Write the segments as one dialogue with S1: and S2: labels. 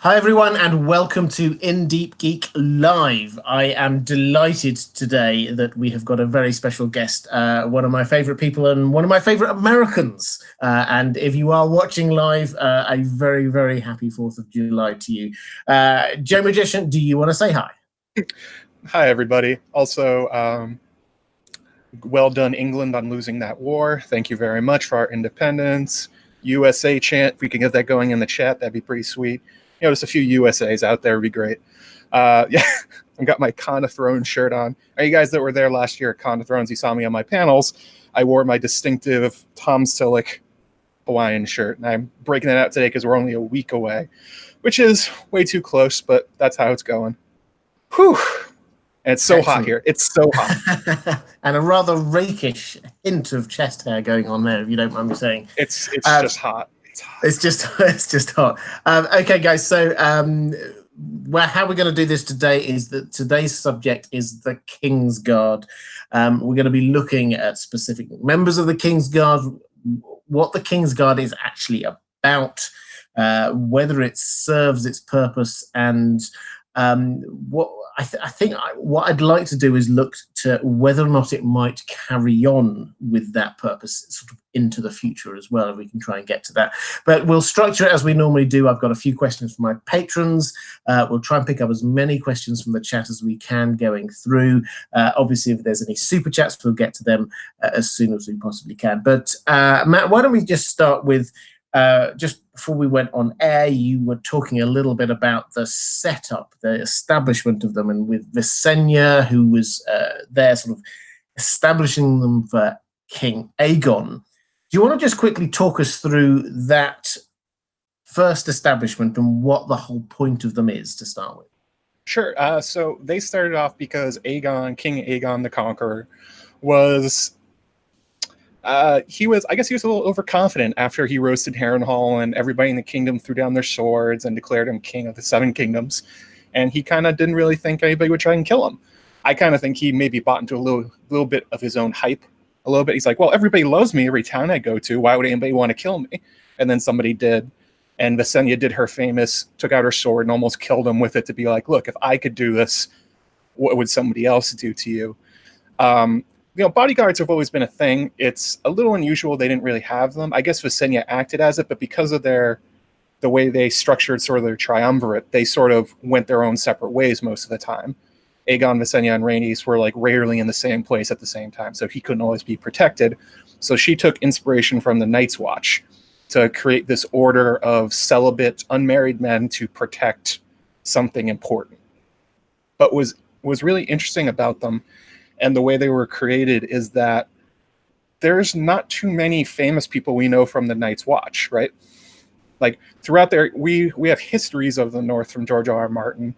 S1: Hi everyone and welcome to Deep Geek Live. I am delighted today that we have got a very special guest, one of my favorite people and one of my favorite Americans. And if you are watching live, a very, very happy 4th of July to you. Joe Magician, do you want to say hi?
S2: Hi everybody. Also, well done England on losing that war. Thank you very much for our independence. USA chant, if we can get that going in the chat, that'd be pretty sweet. Just a few USAs out there would be great. Yeah, I've got my Con of Thrones shirt on. You guys that were there last year at Con of Thrones, you saw me on my panels. I wore my distinctive Tom Selleck Hawaiian shirt, and I'm breaking that out today because we're only a week away, which is way too close, but that's how it's going. Whew. And it's so hot here. It's so hot.
S1: And a rather rakish hint of chest hair going on there, if you don't mind me saying.
S2: It's just hot.
S1: It's just hot. Okay, guys. So, how we're going to do this today is that today's subject is the Kingsguard. We're going to be looking at specific members of the Kingsguard, what the Kingsguard is actually about, whether it serves its purpose, and what I think what I'd like to do is look to whether or not it might carry on with that purpose sort of into the future as well, if we can try and get to that. But we'll structure it as we normally do. I've got a few questions from my patrons. We'll try and pick up as many questions from the chat as we can going through. Obviously, if there's any super chats, we'll get to them as soon as we possibly can. But Matt, why don't we just start with just before we went on air, you were talking a little bit about the setup, the establishment of them, and with Visenya, who was there sort of establishing them for King Aegon. Do you want to just quickly talk us through that first establishment and what the whole point of them is to start with?
S2: Sure. So they started off because King Aegon the Conqueror, was he was a little overconfident after he roasted Harrenhal and everybody in the kingdom threw down their swords and declared him king of the Seven Kingdoms. And he kind of didn't really think anybody would try and kill him. I kind of think he maybe bought into a little bit of his own hype a little bit. He's like, well, everybody loves me every town I go to. Why would anybody want to kill me? And then somebody did. And Visenya did her famous, took out her sword and almost killed him with it to be like, look, if I could do this, what would somebody else do to you? Bodyguards have always been a thing. It's a little unusual they didn't really have them. I guess Visenya acted as it, but because of the way they structured sort of their triumvirate, they sort of went their own separate ways most of the time. Aegon, Visenya, and Rhaenys were like rarely in the same place at the same time, so he couldn't always be protected. So she took inspiration from the Night's Watch to create this order of celibate, unmarried men to protect something important. But was really interesting about them and the way they were created is that there's not too many famous people we know from the Night's Watch, right? Like throughout there, we have histories of the North from George R.R. Martin.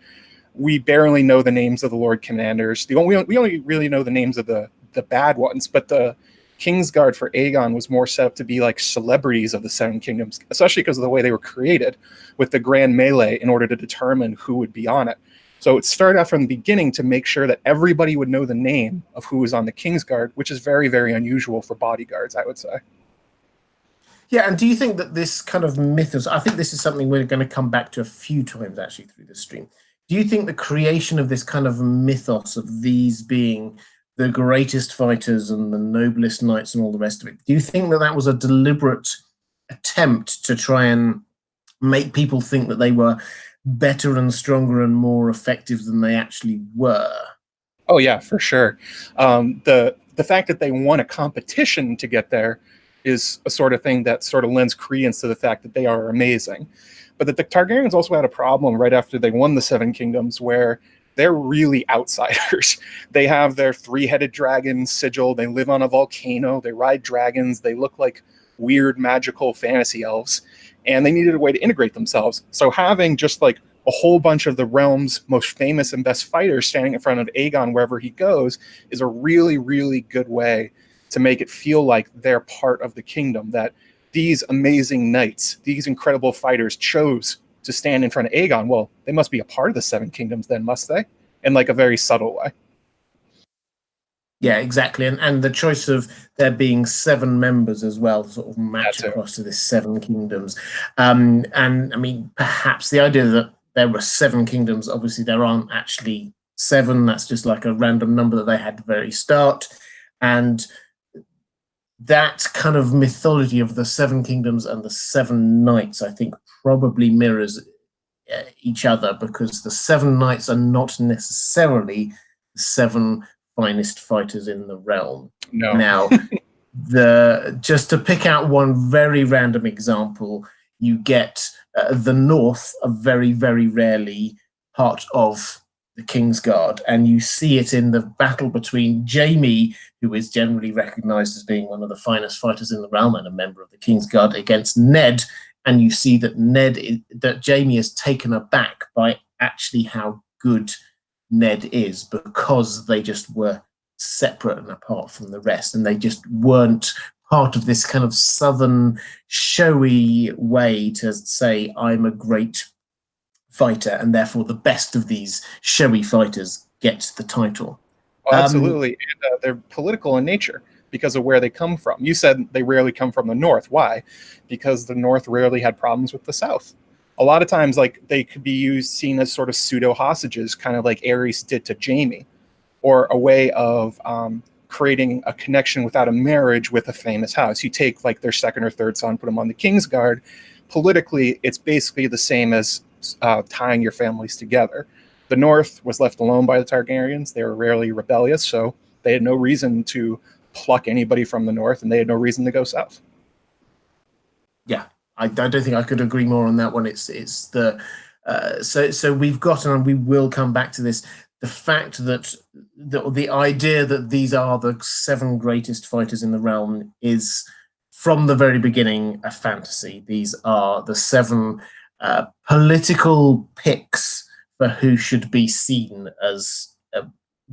S2: We barely know the names of the Lord Commanders. We only really know the names of the bad ones, but the Kingsguard for Aegon was more set up to be like celebrities of the Seven Kingdoms, especially because of the way they were created with the Grand Melee in order to determine who would be on it. So it started out from the beginning to make sure that everybody would know the name of who was on the Kingsguard, which is very, very unusual for bodyguards, I would say.
S1: Yeah, and do you think that this kind of mythos, I think this is something we're going to come back to a few times actually through the stream. Do you think the creation of this kind of mythos of these being the greatest fighters and the noblest knights and all the rest of it, do you think that that was a deliberate attempt to try and make people think that they were better and stronger and more effective than they actually were?
S2: Oh yeah, for sure. The fact that they won a competition to get there is a sort of thing that sort of lends credence to the fact that they are amazing. But that the Targaryens also had a problem right after they won the Seven Kingdoms where they're really outsiders. They have their three-headed dragon sigil, they live on a volcano, they ride dragons, they look like weird magical fantasy elves, and they needed a way to integrate themselves. So having just like a whole bunch of the realm's most famous and best fighters standing in front of Aegon wherever he goes is a really, really good way to make it feel like they're part of the kingdom, that these amazing knights, these incredible fighters chose to stand in front of Aegon. Well, they must be a part of the Seven Kingdoms then, must they? In like a very subtle way.
S1: Yeah, exactly. And the choice of there being 7 members as well, sort of
S2: That
S1: match
S2: too.
S1: across to this 7 kingdoms. And I mean, perhaps the idea that there were 7 kingdoms, obviously there aren't actually seven. That's just like a random number that they had at the very start. And that kind of mythology of the 7 kingdoms and the 7 knights, I think, probably mirrors each other, because the 7 knights are not necessarily the 7 finest fighters in the realm.
S2: No.
S1: Now, just to pick out one very random example, you get the North are very, very rarely part of the Kingsguard, and you see it in the battle between Jaime, who is generally recognized as being one of the finest fighters in the realm and a member of the Kingsguard, against Ned. And you see that that Jaime is taken aback by actually how good Ned is, because they just were separate and apart from the rest, and they just weren't part of this kind of southern showy way to say, I'm a great fighter, and therefore the best of these showy fighters gets the title.
S2: Oh, absolutely. And they're political in nature because of where they come from. You said they rarely come from the North. Why? Because the North rarely had problems with the South. A lot of times, like, they could be seen as sort of pseudo hostages, kind of like Aerys did to Jaime, or a way of creating a connection without a marriage with a famous house. You take like their second or third son, put them on the Kingsguard. Politically, it's basically the same as tying your families together. The North was left alone by the Targaryens. They were rarely rebellious, so they had no reason to pluck anybody from the North, and they had no reason to go south.
S1: Yeah, I don't think I could agree more on that one. It's the so we've got, and we will come back to this, the fact that the idea that these are the 7 greatest fighters in the realm is from the very beginning a fantasy. These are the 7 political picks for who should be seen as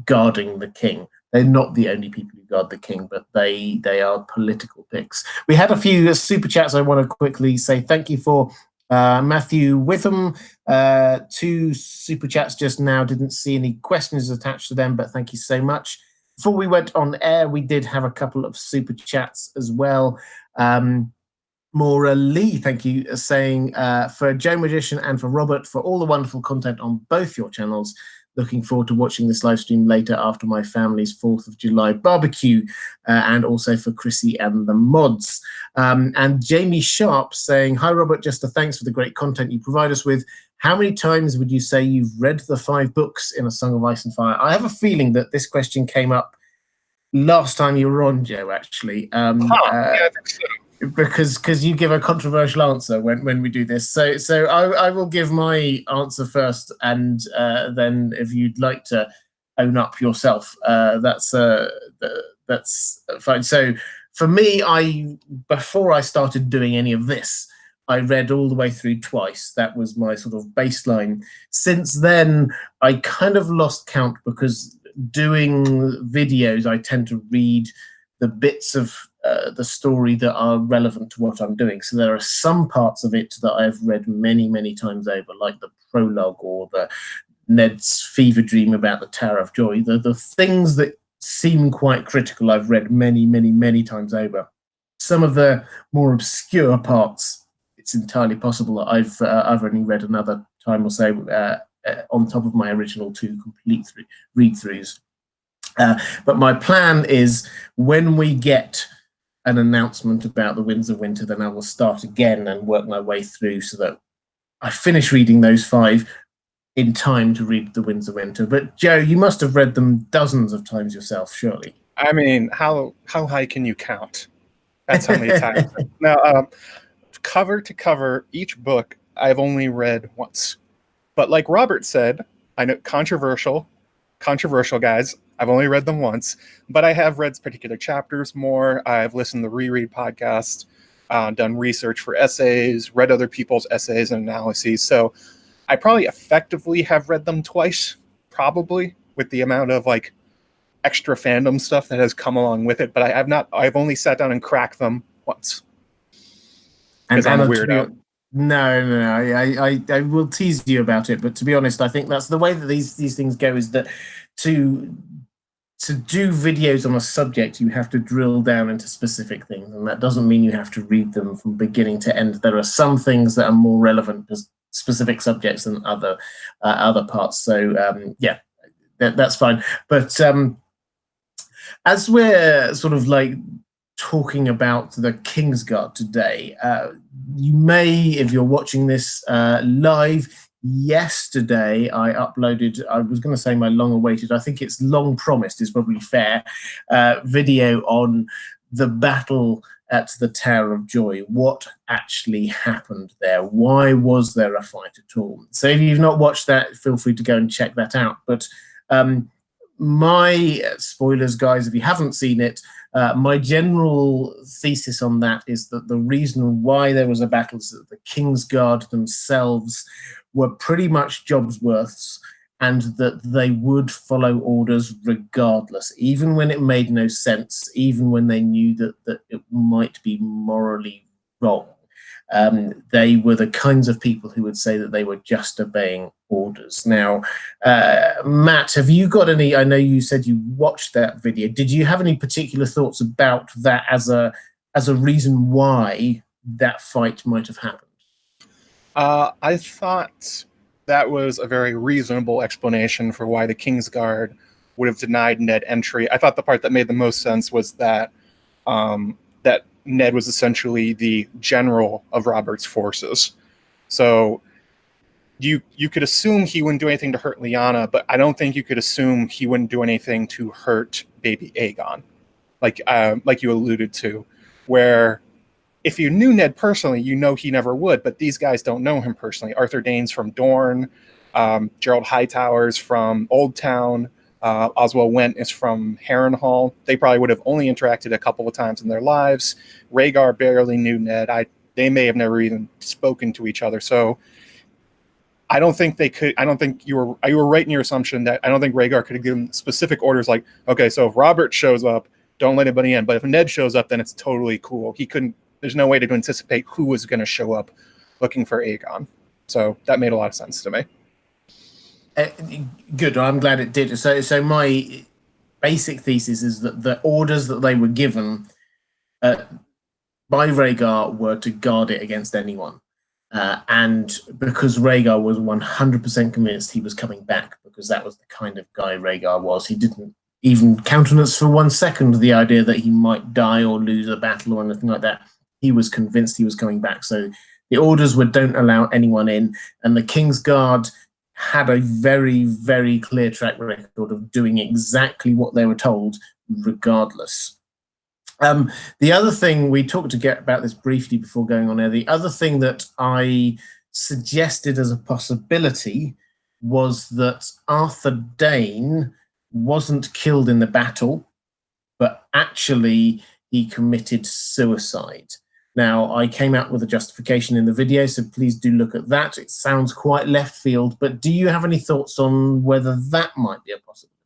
S1: guarding the king. They're not the only people who guard the king, but they are political picks. We had a few super chats. I want to quickly say thank you for Matthew Witham. 2 super chats just now. Didn't see any questions attached to them, but thank you so much. Before we went on air, we did have a couple of super chats as well. Maura Lee, thank you, saying for Joe Magician and for Robert for all the wonderful content on both your channels. Looking forward to watching this live stream later after my family's 4th of July barbecue, and also for Chrissy and the mods. And Jamie Sharp saying, hi, Robert, just a thanks for the great content you provide us with. How many times would you say you've read the 5 books in A Song of Ice and Fire? I have a feeling that this question came up last time you were on, Joe, actually.
S2: Yeah, I think so.
S1: Because you give a controversial answer when we do this. So I will give my answer first, and then if you'd like to own up yourself, that's fine. So for me, before I started doing any of this, I read all the way through twice. That was my sort of baseline. Since then, I kind of lost count, because doing videos, I tend to read the bits of the story that are relevant to what I'm doing. So there are some parts of it that I've read many, many times over, like the prologue or the Ned's fever dream about the Tower of Joy. The things that seem quite critical, I've read many, many, many times over. Some of the more obscure parts, it's entirely possible that I've only read another time or so on top of my original 2 complete read-throughs. But my plan is, when we get an announcement about the Winds of Winter, then I will start again and work my way through so that I finish reading those 5 in time to read the Winds of Winter. But Joe, you must have read them dozens of times yourself, surely.
S2: I mean, how high can you count? That's how many times. Now, cover to cover, each book I've only read once. But like Robert said, I know, controversial guys, I've only read them once, but I have read particular chapters more. I've listened to reread podcasts, done research for essays, read other people's essays and analyses. So I probably effectively have read them twice, probably, with the amount of like extra fandom stuff that has come along with it. But I've only sat down and cracked them once. Because I'm a weirdo.
S1: No. I will tease you about it, but to be honest, I think that's the way that these things go, is that to to do videos on a subject, you have to drill down into specific things, and that doesn't mean you have to read them from beginning to end. There are some things that are more relevant to specific subjects than other parts. So yeah, that's fine. But as we're sort of like talking about the Kingsguard today, you may, if you're watching this live, yesterday I uploaded, I was going to say my long-awaited, I think it's long-promised is probably fair, video on the battle at the Tower of Joy. What actually happened there? Why was there a fight at all? So if you've not watched that, feel free to go and check that out. But my spoilers, guys, if you haven't seen it, my general thesis on that is that the reason why there was a battle is that the Kingsguard themselves were pretty much Jobsworths, and that they would follow orders regardless, even when it made no sense, even when they knew that it might be morally wrong. They were the kinds of people who would say that they were just obeying orders. Now, Matt, have you got any, I know you said you watched that video, did you have any particular thoughts about that as a reason why that fight might have happened?
S2: I thought that was a very reasonable explanation for why the Kingsguard would have denied Ned entry. I thought the part that made the most sense was that that Ned was essentially the general of Robert's forces. So you could assume he wouldn't do anything to hurt Lyanna, but I don't think you could assume he wouldn't do anything to hurt baby Aegon, like you alluded to, where if you knew Ned personally, you know he never would, but these guys don't know him personally. Arthur Dayne's from Dorne, Gerald Hightower's from Old Town, Oswell Went is from Harrenhal. They probably would have only interacted a couple of times in their lives. Rhaegar barely knew Ned. They may have never even spoken to each other. So I don't think they could. I don't think you were right in your assumption that I don't think Rhaegar could have given specific orders like, okay, so if Robert shows up, don't let anybody in. But if Ned shows up, then it's totally cool. He couldn't. There's no way to anticipate who was going to show up looking for Aegon. So that made a lot of sense to me.
S1: Good. I'm glad it did. So my basic thesis is that the orders that they were given by Rhaegar were to guard it against anyone. And because Rhaegar was 100% convinced he was coming back, because that was the kind of guy Rhaegar was, he didn't even countenance for 1 second the idea that he might die or lose a battle or anything like that. He was convinced he was coming back. So the orders were don't allow anyone in, and the Kingsguard had a very, very clear track record of doing exactly what they were told, regardless. The other thing, we talked about this briefly before going on air, the other thing that I suggested as a possibility was that Arthur Dayne wasn't killed in the battle, but actually he committed suicide. Now, I came out with a justification in the video, so please do look at that. It sounds quite left field, but do you have any thoughts on whether that might be a possibility?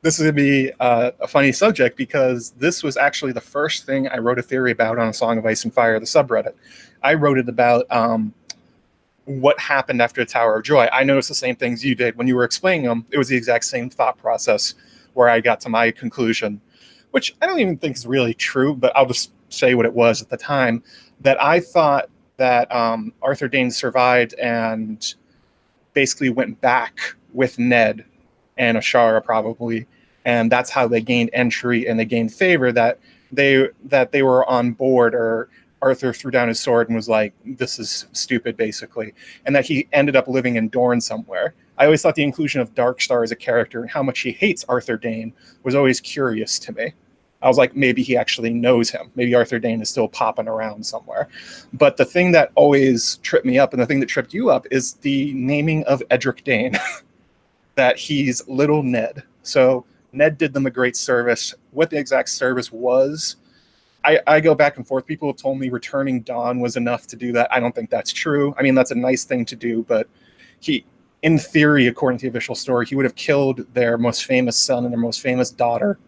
S2: This is going to be a funny subject, because this was actually the first thing I wrote a theory about on A Song of Ice and Fire, the subreddit. I wrote it about what happened after the Tower of Joy. I noticed the same things you did. When you were explaining them, it was the exact same thought process where I got to my conclusion, which I don't even think is really true, but I'll just say what it was at the time, that I thought that Arthur Dayne survived and basically went back with Ned and Ashara probably, and that's how they gained entry and they gained favor, that they were on board, or Arthur threw down his sword and was like, this is stupid, basically, and that he ended up living in Dorne somewhere. I always thought the inclusion of Darkstar as a character and how much he hates Arthur Dayne was always curious to me. I was like, maybe he actually knows him. Maybe Arthur Dayne is still popping around somewhere. But the thing that always tripped me up, and the thing that tripped you up, is the naming of Edric Dayne, that he's little Ned. So Ned did them a great service. What the exact service was, I go back and forth. People have told me returning Dawn was enough to do that. I don't think that's true. I mean, that's a nice thing to do, but he, in theory, according to the official story, he would have killed their most famous son and their most famous daughter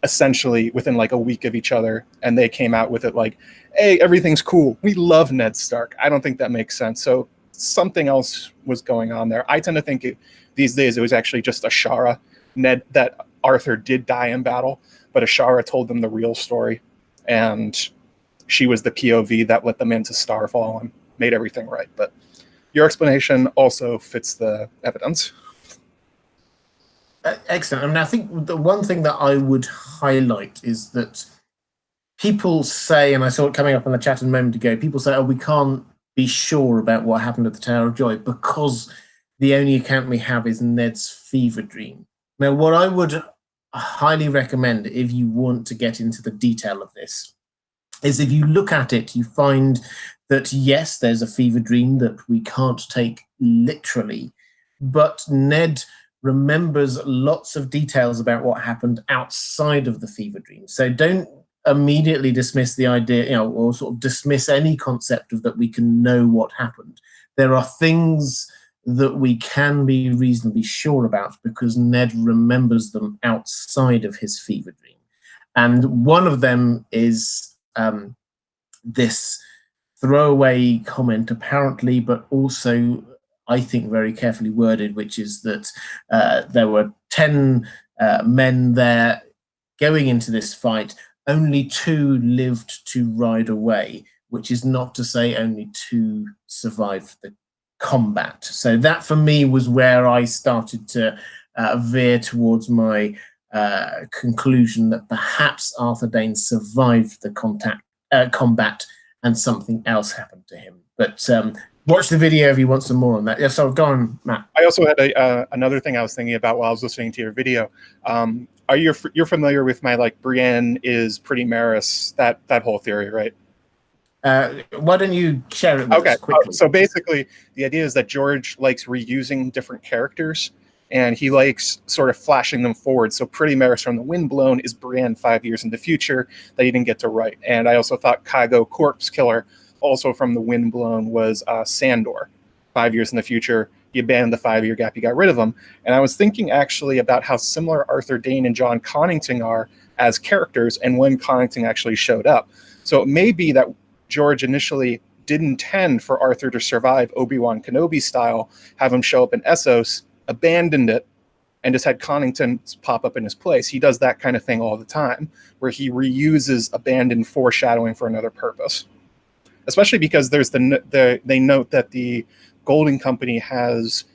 S2: essentially within like a week of each other, and they came out with it like, hey, everything's cool, we love Ned Stark. I don't think that makes sense. So something else was going on there. I tend to think these days it was actually just Ashara. Ned, that Arthur did die in battle, but Ashara told them the real story, and she was the POV that let them into Starfall and made everything right. But your explanation also fits the evidence.
S1: Excellent. I mean, I think the one thing that I would highlight is that people say, and I saw it coming up on the chat a moment ago, people say, oh, we can't be sure about what happened at the Tower of Joy because the only account we have is Ned's fever dream. Now, what I would highly recommend if you want to get into the detail of this is if you look at it, you find that, yes, there's a fever dream that we can't take literally, but Ned remembers lots of details about what happened outside of the fever dream. So don't immediately dismiss the idea, or sort of dismiss any concept of that we can know what happened. There are things that we can be reasonably sure about because Ned remembers them outside of his fever dream. And one of them is this throwaway comment, apparently, but also, I think, very carefully worded, which is that there were 10 men there going into this fight. Only 2 lived to ride away, which is not to say only 2 survived the combat. So that, for me, was where I started to veer towards my conclusion that perhaps Arthur Dane survived the combat and something else happened to him. But watch the video if you want some more on that. Yeah, so go on, Matt.
S2: I also had another thing I was thinking about while I was listening to your video. You're familiar with my Brienne is pretty Maris, that whole theory, right?
S1: Why don't you share it with us quickly?
S2: So basically, the idea is that George likes reusing different characters, and he likes sort of flashing them forward. So Pretty Maris from The Windblown is Brienne 5 years in the future that he didn't get to write. And I also thought Kygo Corpse Killer, also from The Windblown, was Sandor, 5 years in the future. He abandoned the 5-year gap, he got rid of him. And I was thinking actually about how similar Arthur Dane and John Connington are as characters and when Connington actually showed up. So it may be that George initially didn't intend for Arthur to survive Obi-Wan Kenobi style, have him show up in Essos, abandoned it, and just had Connington pop up in his place. He does that kind of thing all the time, where he reuses abandoned foreshadowing for another purpose. Especially because there's they note that the Golden Company has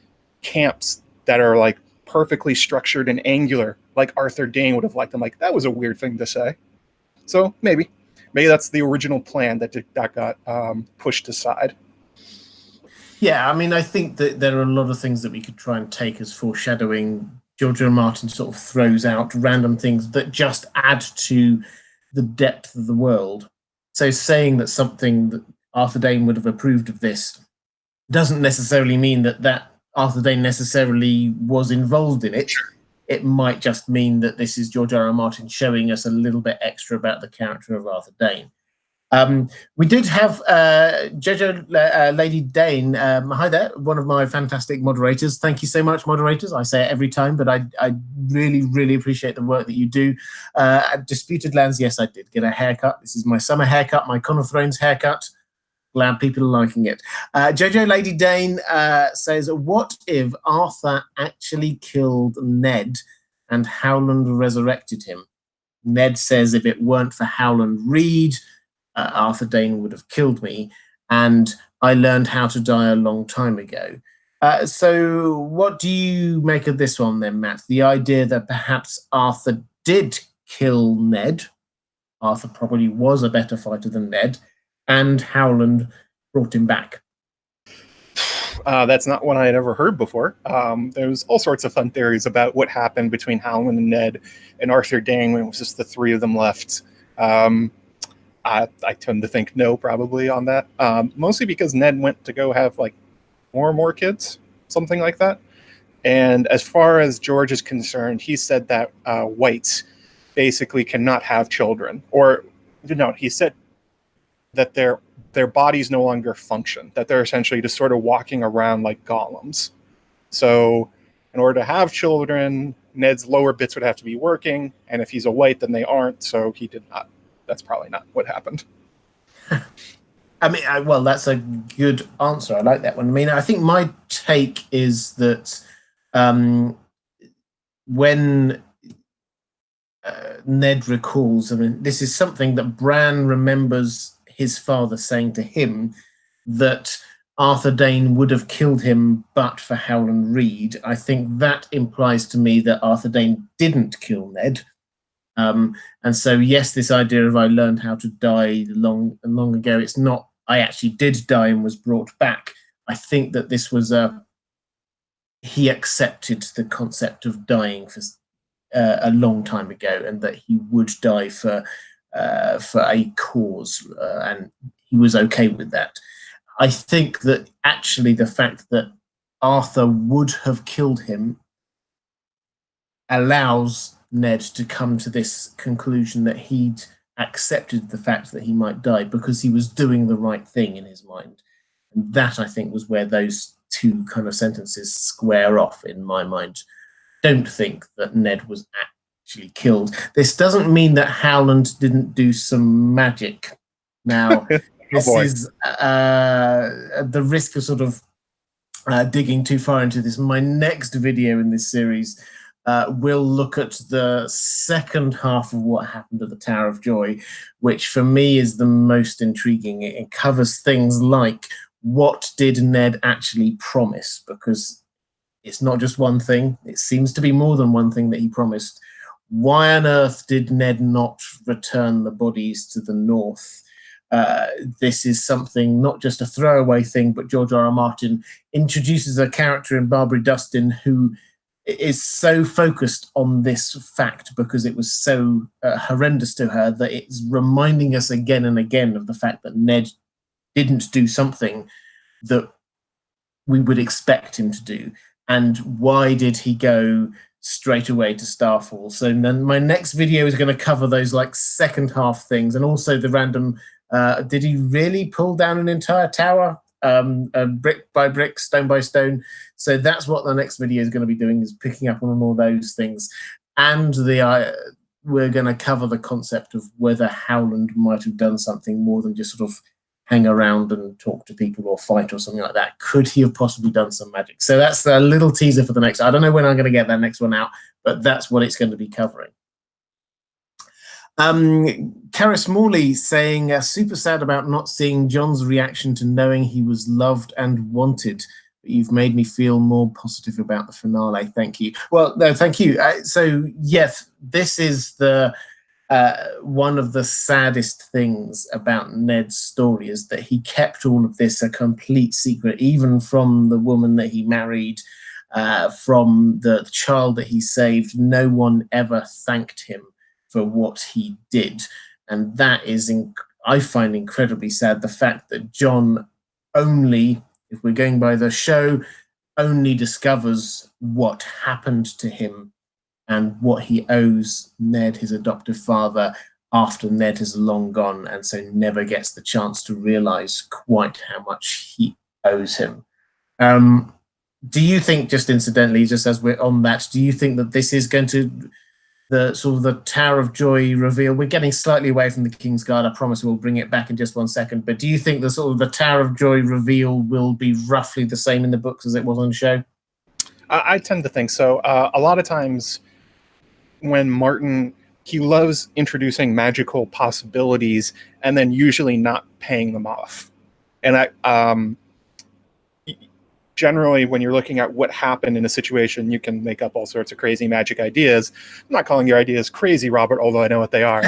S2: camps that are perfectly structured and angular, like Arthur Dane would have liked them. That was a weird thing to say. So maybe that's the original plan that got pushed aside.
S1: Yeah, I mean, I think that there are a lot of things that we could try and take as foreshadowing. George R. R. Martin sort of throws out random things that just add to the depth of the world. So saying that something that Arthur Dane would have approved of this doesn't necessarily mean that Arthur Dane necessarily was involved in it. It might just mean that this is George R. R. Martin showing us a little bit extra about the character of Arthur Dane. We did have Jojo Lady Dane. Hi there, one of my fantastic moderators. Thank you so much, moderators. I say it every time, but I really, really appreciate the work that you do. At Disputed Lands, yes, I did get a haircut. This is my summer haircut, my Con of Thrones haircut. Glad people are liking it. Jojo Lady Dane says, what if Arthur actually killed Ned and Howland resurrected him? Ned says, if it weren't for Howland Reed, Arthur Dane would have killed me, and I learned how to die a long time ago. So what do you make of this one then, Matt? The idea that perhaps Arthur did kill Ned. Arthur probably was a better fighter than Ned, and Howland brought him back.
S2: That's not one I had ever heard before. There's all sorts of fun theories about what happened between Howland and Ned and Arthur Dane when it was just the 3 of them left. I tend to think no, probably on that. Mostly because Ned went to go have more kids, something like that. And as far as George is concerned, he said that whites basically cannot have children. Or, no, he said that their bodies no longer function, that they're essentially just sort of walking around like golems. So in order to have children, Ned's lower bits would have to be working, and if he's a white, then they aren't, so he did not. That's probably not what happened.
S1: I mean, well, that's a good answer. I like that one. I mean, I think my take is that um, when Ned recalls, I mean, this is something that Bran remembers his father saying to him, that Arthur Dane would have killed him but for Howland Reed. I think that implies to me that Arthur Dane didn't kill Ned. And so, yes, this idea of I learned how to die long ago, it's not I actually did die and was brought back. I think that this was he accepted the concept of dying for a long time ago, and that he would die for a cause, and he was okay with that. I think that actually the fact that Arthur would have killed him allows Ned to come to this conclusion that he'd accepted the fact that he might die because he was doing the right thing in his mind. And that, I think, was where those two kind of sentences square off in my mind. Don't think that Ned was actually killed. This doesn't mean that Howland didn't do some magic. Now, this is the risk of sort of digging too far into this. My next video in this series will look at the second half of what happened at the Tower of Joy, which for me is the most intriguing. It covers things like, what did Ned actually promise? Because it's not just one thing. It seems to be more than one thing that he promised. Why on earth did Ned not return the bodies to the north? This is something, not just a throwaway thing, but George R.R. Martin introduces a character in Barbary Dustin who is so focused on this fact because it was so horrendous to her that it's reminding us again and again of the fact that Ned didn't do something that we would expect him to do. And why did he go straight away to Starfall? So then my next video is going to cover those like second half things, and also the random, did he really pull down an entire tower? Brick by brick, stone by stone. So that's what the next video is going to be doing, is picking up on all those things. And we're going to cover the concept of whether Howland might have done something more than just sort of hang around and talk to people or fight or something like that. Could he have possibly done some magic? So that's a little teaser for the next. I don't know when I'm going to get that next one out, but that's what it's going to be covering. Karis Morley saying, super sad about not seeing John's reaction to knowing he was loved and wanted. But you've made me feel more positive about the finale. Thank you. Well, no, thank you. So yes, this is the one of the saddest things about Ned's story, is that he kept all of this a complete secret, even from the woman that he married, from the child that he saved. No one ever thanked him for what he did. And that is, I find, incredibly sad. The fact that John only, if we're going by the show, only discovers what happened to him and what he owes Ned, his adoptive father, after Ned has long gone, and so never gets the chance to realize quite how much he owes him. Do you think, just incidentally, just as we're on that, do you think that this is going to, the sort of the Tower of Joy reveal? We're getting slightly away from the Kingsguard. I promise we'll bring it back in just 1 second. But do you think the sort of the Tower of Joy reveal will be roughly the same in the books as it was on the show?
S2: I tend to think so. A lot of times when Martin, he loves introducing magical possibilities and then usually not paying them off. And generally, when you're looking at what happened in a situation, you can make up all sorts of crazy magic ideas. I'm not calling your ideas crazy, Robert, although I know what they are.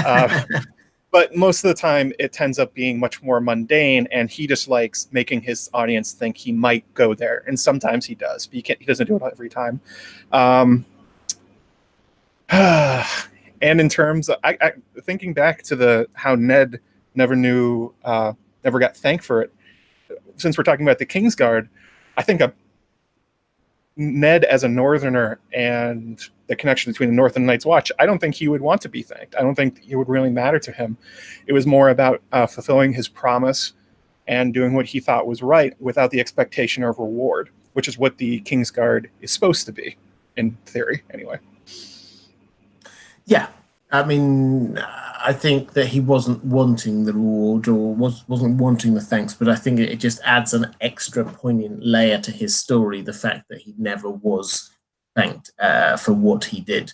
S2: But most of the time, it tends up being much more mundane, and he just likes making his audience think he might go there. And sometimes he does, but he doesn't do it every time. And in terms of, thinking back to how Ned never got thanked for it, since we're talking about the Kingsguard, I think Ned as a Northerner and the connection between the North and Night's Watch, I don't think he would want to be thanked. I don't think it would really matter to him. It was more about fulfilling his promise and doing what he thought was right without the expectation of reward, which is what the Kingsguard is supposed to be, in theory, anyway.
S1: Yeah, I mean, I think that he wasn't wanting the reward or wasn't wanting the thanks, but I think it just adds an extra poignant layer to his story, the fact that he never was thanked for what he did.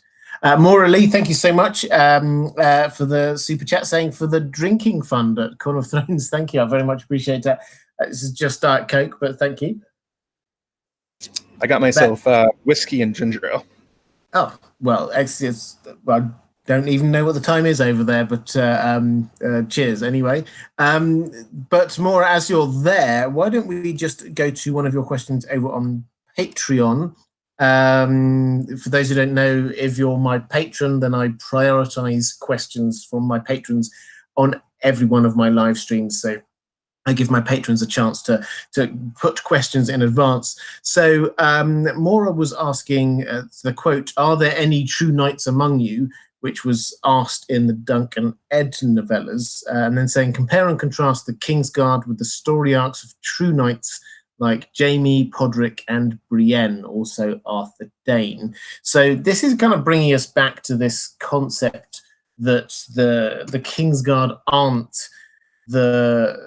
S1: Maura Lee, thank you so much for the super chat, saying for the drinking fund at Corner of Thrones. Thank you, I very much appreciate that. This is just Diet Coke, but thank you.
S2: I got myself whiskey and ginger ale.
S1: Oh, well, I don't even know what the time is over there, but cheers anyway. But more, as you're there, why don't we just go to one of your questions over on Patreon? For those who don't know, if you're my patron, then I prioritize questions from my patrons on every one of my live streams. So I give my patrons a chance to put questions in advance. So Maura was asking the quote, "Are there any true knights among you?" which was asked in the Duncan Ed novellas, and then saying, compare and contrast the Kingsguard with the story arcs of true knights like Jaime, Podrick, and Brienne, also Arthur Dane. So this is kind of bringing us back to this concept that the Kingsguard aren't that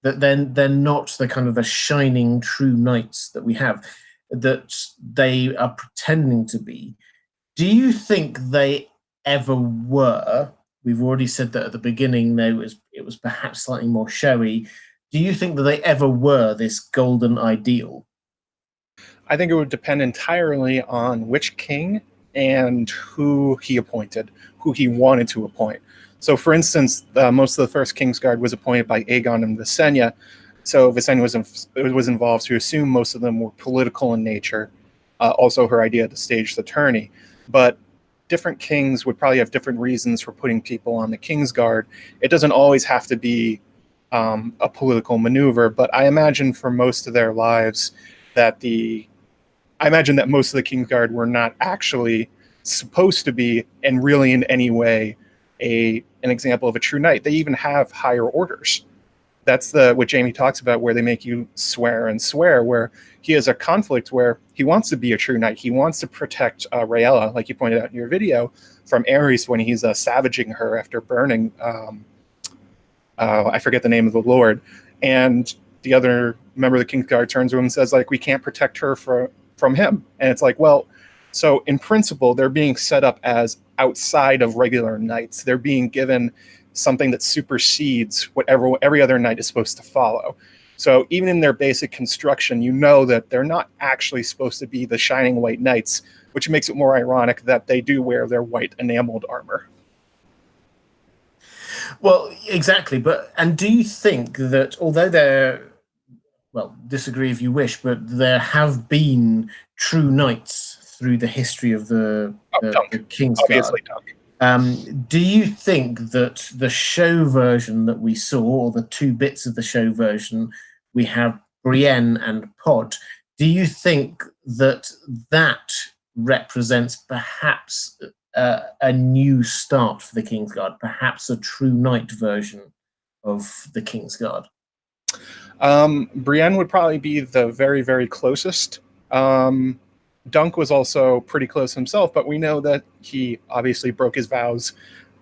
S1: they're not the kind of the shining true knights that we have, that they are pretending to be. Do you think they ever were? We've already said that at the beginning it was perhaps slightly more showy. Do you think that they ever were this golden ideal?
S2: I think it would depend entirely on which king and who he appointed, who he wanted to appoint. So, for instance, most of the first Kingsguard was appointed by Aegon and Visenya. So Visenya was involved, so you assume most of them were political in nature. Also, her idea to stage the tourney. But different kings would probably have different reasons for putting people on the Kingsguard. It doesn't always have to be a political maneuver, but I imagine for most of their lives that most of the Kingsguard were not actually supposed to be, and really in any way, an example of a true knight. They even have higher orders. That's what Jaime talks about, where they make you swear and swear, where he has a conflict where he wants to be a true knight. He wants to protect Rhaella, like you pointed out in your video, from Aerys when he's savaging her after burning, I forget the name of the lord. And the other member of the Kingsguard turns to him and says, like, we can't protect her from him. And it's like, well, so in principle, they're being set up as outside of regular knights. They're being given something that supersedes what every other knight is supposed to follow. So even in their basic construction, you know that they're not actually supposed to be the shining white knights, which makes it more ironic that they do wear their white enameled armor.
S1: Well, exactly. And do you think that although disagree if you wish, but there have been true knights through the history of the Kingsguard?
S2: Obviously, Dunk.
S1: Do you think that the show version that we saw, or the two bits of the show version, we have Brienne and Pod, do you think that represents perhaps a new start for the Kingsguard, perhaps a true knight version of the Kingsguard?
S2: Brienne would probably be the very, very closest. Dunk was also pretty close himself, but we know that he obviously broke his vows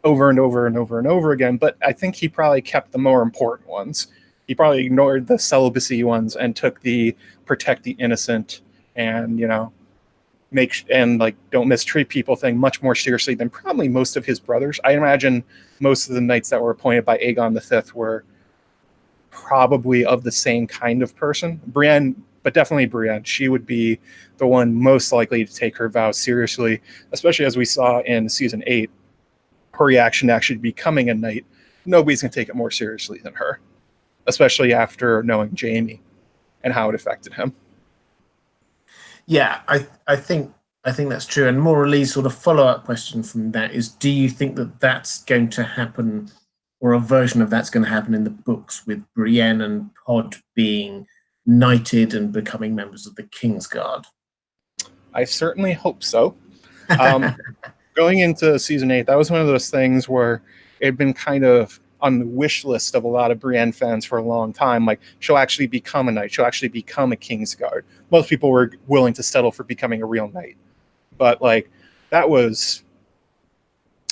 S2: over and over and over and over again. But I think he probably kept the more important ones. He probably ignored the celibacy ones and took the protect the innocent and, don't mistreat people thing much more seriously than probably most of his brothers. I imagine most of the knights that were appointed by Aegon V were probably of the same kind of person. Brienne, but definitely Brienne. She would be the one most likely to take her vows seriously, especially as we saw in season 8, her reaction to actually becoming a knight. Nobody's going to take it more seriously than her, especially after knowing Jaime and how it affected him.
S1: Yeah, I think that's true. And Maura Lee's sort of follow-up question from that is, do you think that that's going to happen, or a version of that's going to happen in the books, with Brienne and Pod being knighted and becoming members of the Kingsguard?
S2: I certainly hope so. Going into season 8, that was one of those things where it had been kind of on the wish list of a lot of Brienne fans for a long time. Like, she'll actually become a knight. She'll actually become a Kingsguard. Most people were willing to settle for becoming a real knight. But, that was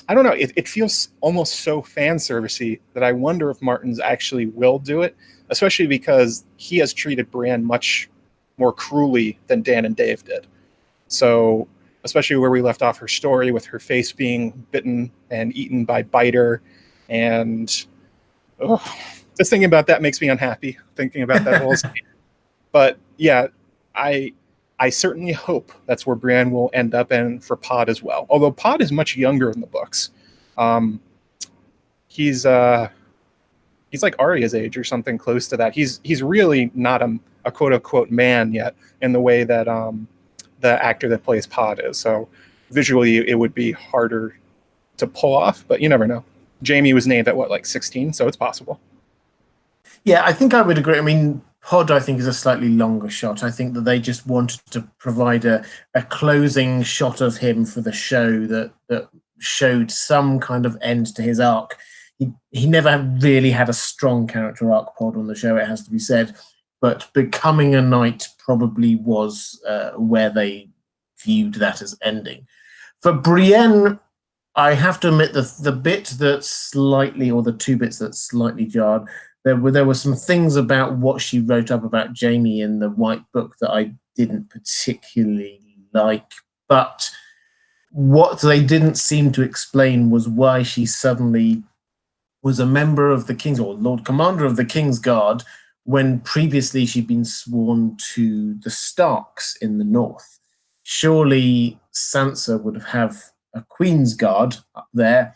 S2: I don't know. It feels almost so fan servicey that I wonder if Martin's actually will do it, especially because he has treated Brienne much more cruelly than Dan and Dave did. So, especially where we left off her story with her face being bitten and eaten by Biter, and just thinking about that makes me unhappy. Thinking about that whole scene. But yeah, I certainly hope that's where Brienne will end up, and for Pod as well. Although Pod is much younger in the books. He's like Arya's age or something close to that. He's really not a quote unquote man yet in the way that the actor that plays Pod is. So visually, it would be harder to pull off, but you never know. Jaime was named at what, like 16, so it's possible.
S1: Yeah, I think I would agree. I mean, Pod, I think, is a slightly longer shot. I think that they just wanted to provide a closing shot of him for the show that showed some kind of end to his arc. He never really had a strong character arc, Pod, on the show, it has to be said. But becoming a knight probably was where they viewed that as ending. For Brienne, I have to admit the bit that slightly, or the two bits that slightly jarred, there were some things about what she wrote up about Jaime in the White Book that I didn't particularly like. But what they didn't seem to explain was why she suddenly was a member of the King's, or Lord Commander of the Kingsguard, when previously she'd been sworn to the Starks in the north. Surely Sansa would have a Queen's Guard up there,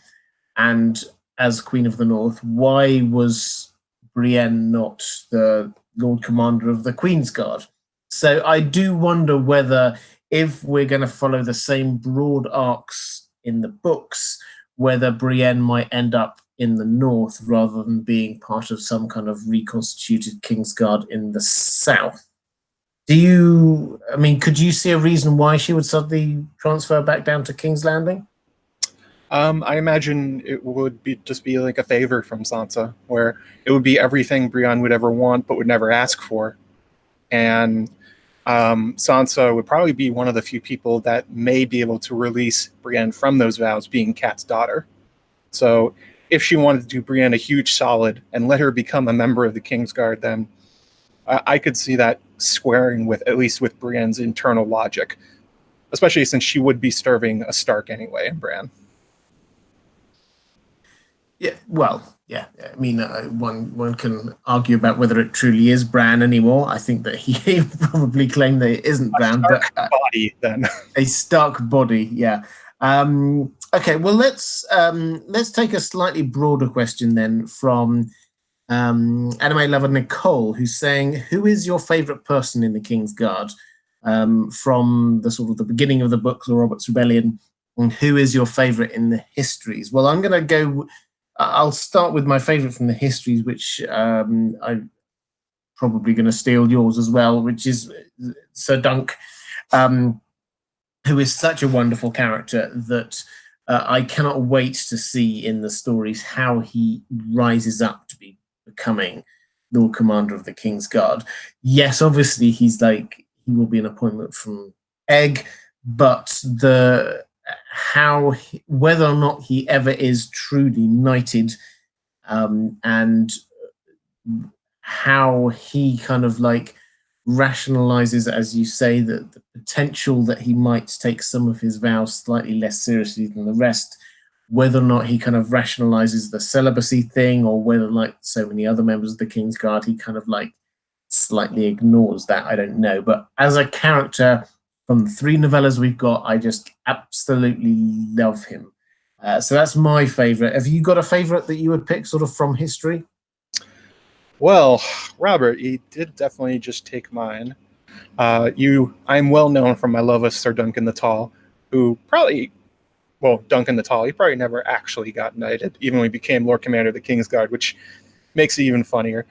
S1: and as Queen of the North, why was Brienne not the Lord Commander of the Queen's Guard? So I do wonder whether, if we're going to follow the same broad arcs in the books, whether Brienne might end up in the north rather than being part of some kind of reconstituted Kingsguard in the south. Could you see a reason why she would suddenly transfer back down to King's Landing?
S2: I imagine it would just be like a favor from Sansa, where it would be everything Brienne would ever want but would never ask for. And Sansa would probably be one of the few people that may be able to release Brienne from those vows, being Cat's daughter. So if she wanted to do Brienne a huge solid and let her become a member of the Kingsguard, then I could see that squaring with, at least with Brienne's internal logic, especially since she would be serving a Stark anyway in Bran.
S1: Yeah, well, yeah. I mean, one can argue about whether it truly is Bran anymore. I think that he probably claimed that it isn't Bran, but
S2: body then
S1: a Stark body. Yeah. Okay. Well, let's take a slightly broader question then from anime lover Nicole, who's saying, "Who is your favorite person in the Kingsguard from the sort of the beginning of the books or Robert's Rebellion, and who is your favorite in the histories?" Well, I'm going to go. I'll start with my favorite from the histories, which I'm probably going to steal yours as well, which is Sir Dunk, who is such a wonderful character that I cannot wait to see in the stories how he rises up to be becoming Lord Commander of the Kingsguard. Yes, obviously he will be an appointment from Egg, but whether or not he ever is truly knighted, and how he kind of rationalizes, as you say, that the potential that he might take some of his vows slightly less seriously than the rest, whether or not he kind of rationalizes the celibacy thing, or whether, like so many other members of the Kingsguard, he kind of slightly ignores that, I don't know. But as a character, from the 3 novellas we've got, I just absolutely love him. So that's my favorite. Have you got a favorite that you would pick sort of from history?
S2: Well, Robert, you did definitely just take mine. I'm well known for my love of Sir Duncan the Tall, who Duncan the Tall, he probably never actually got knighted, even when he became Lord Commander of the Kingsguard, which makes it even funnier.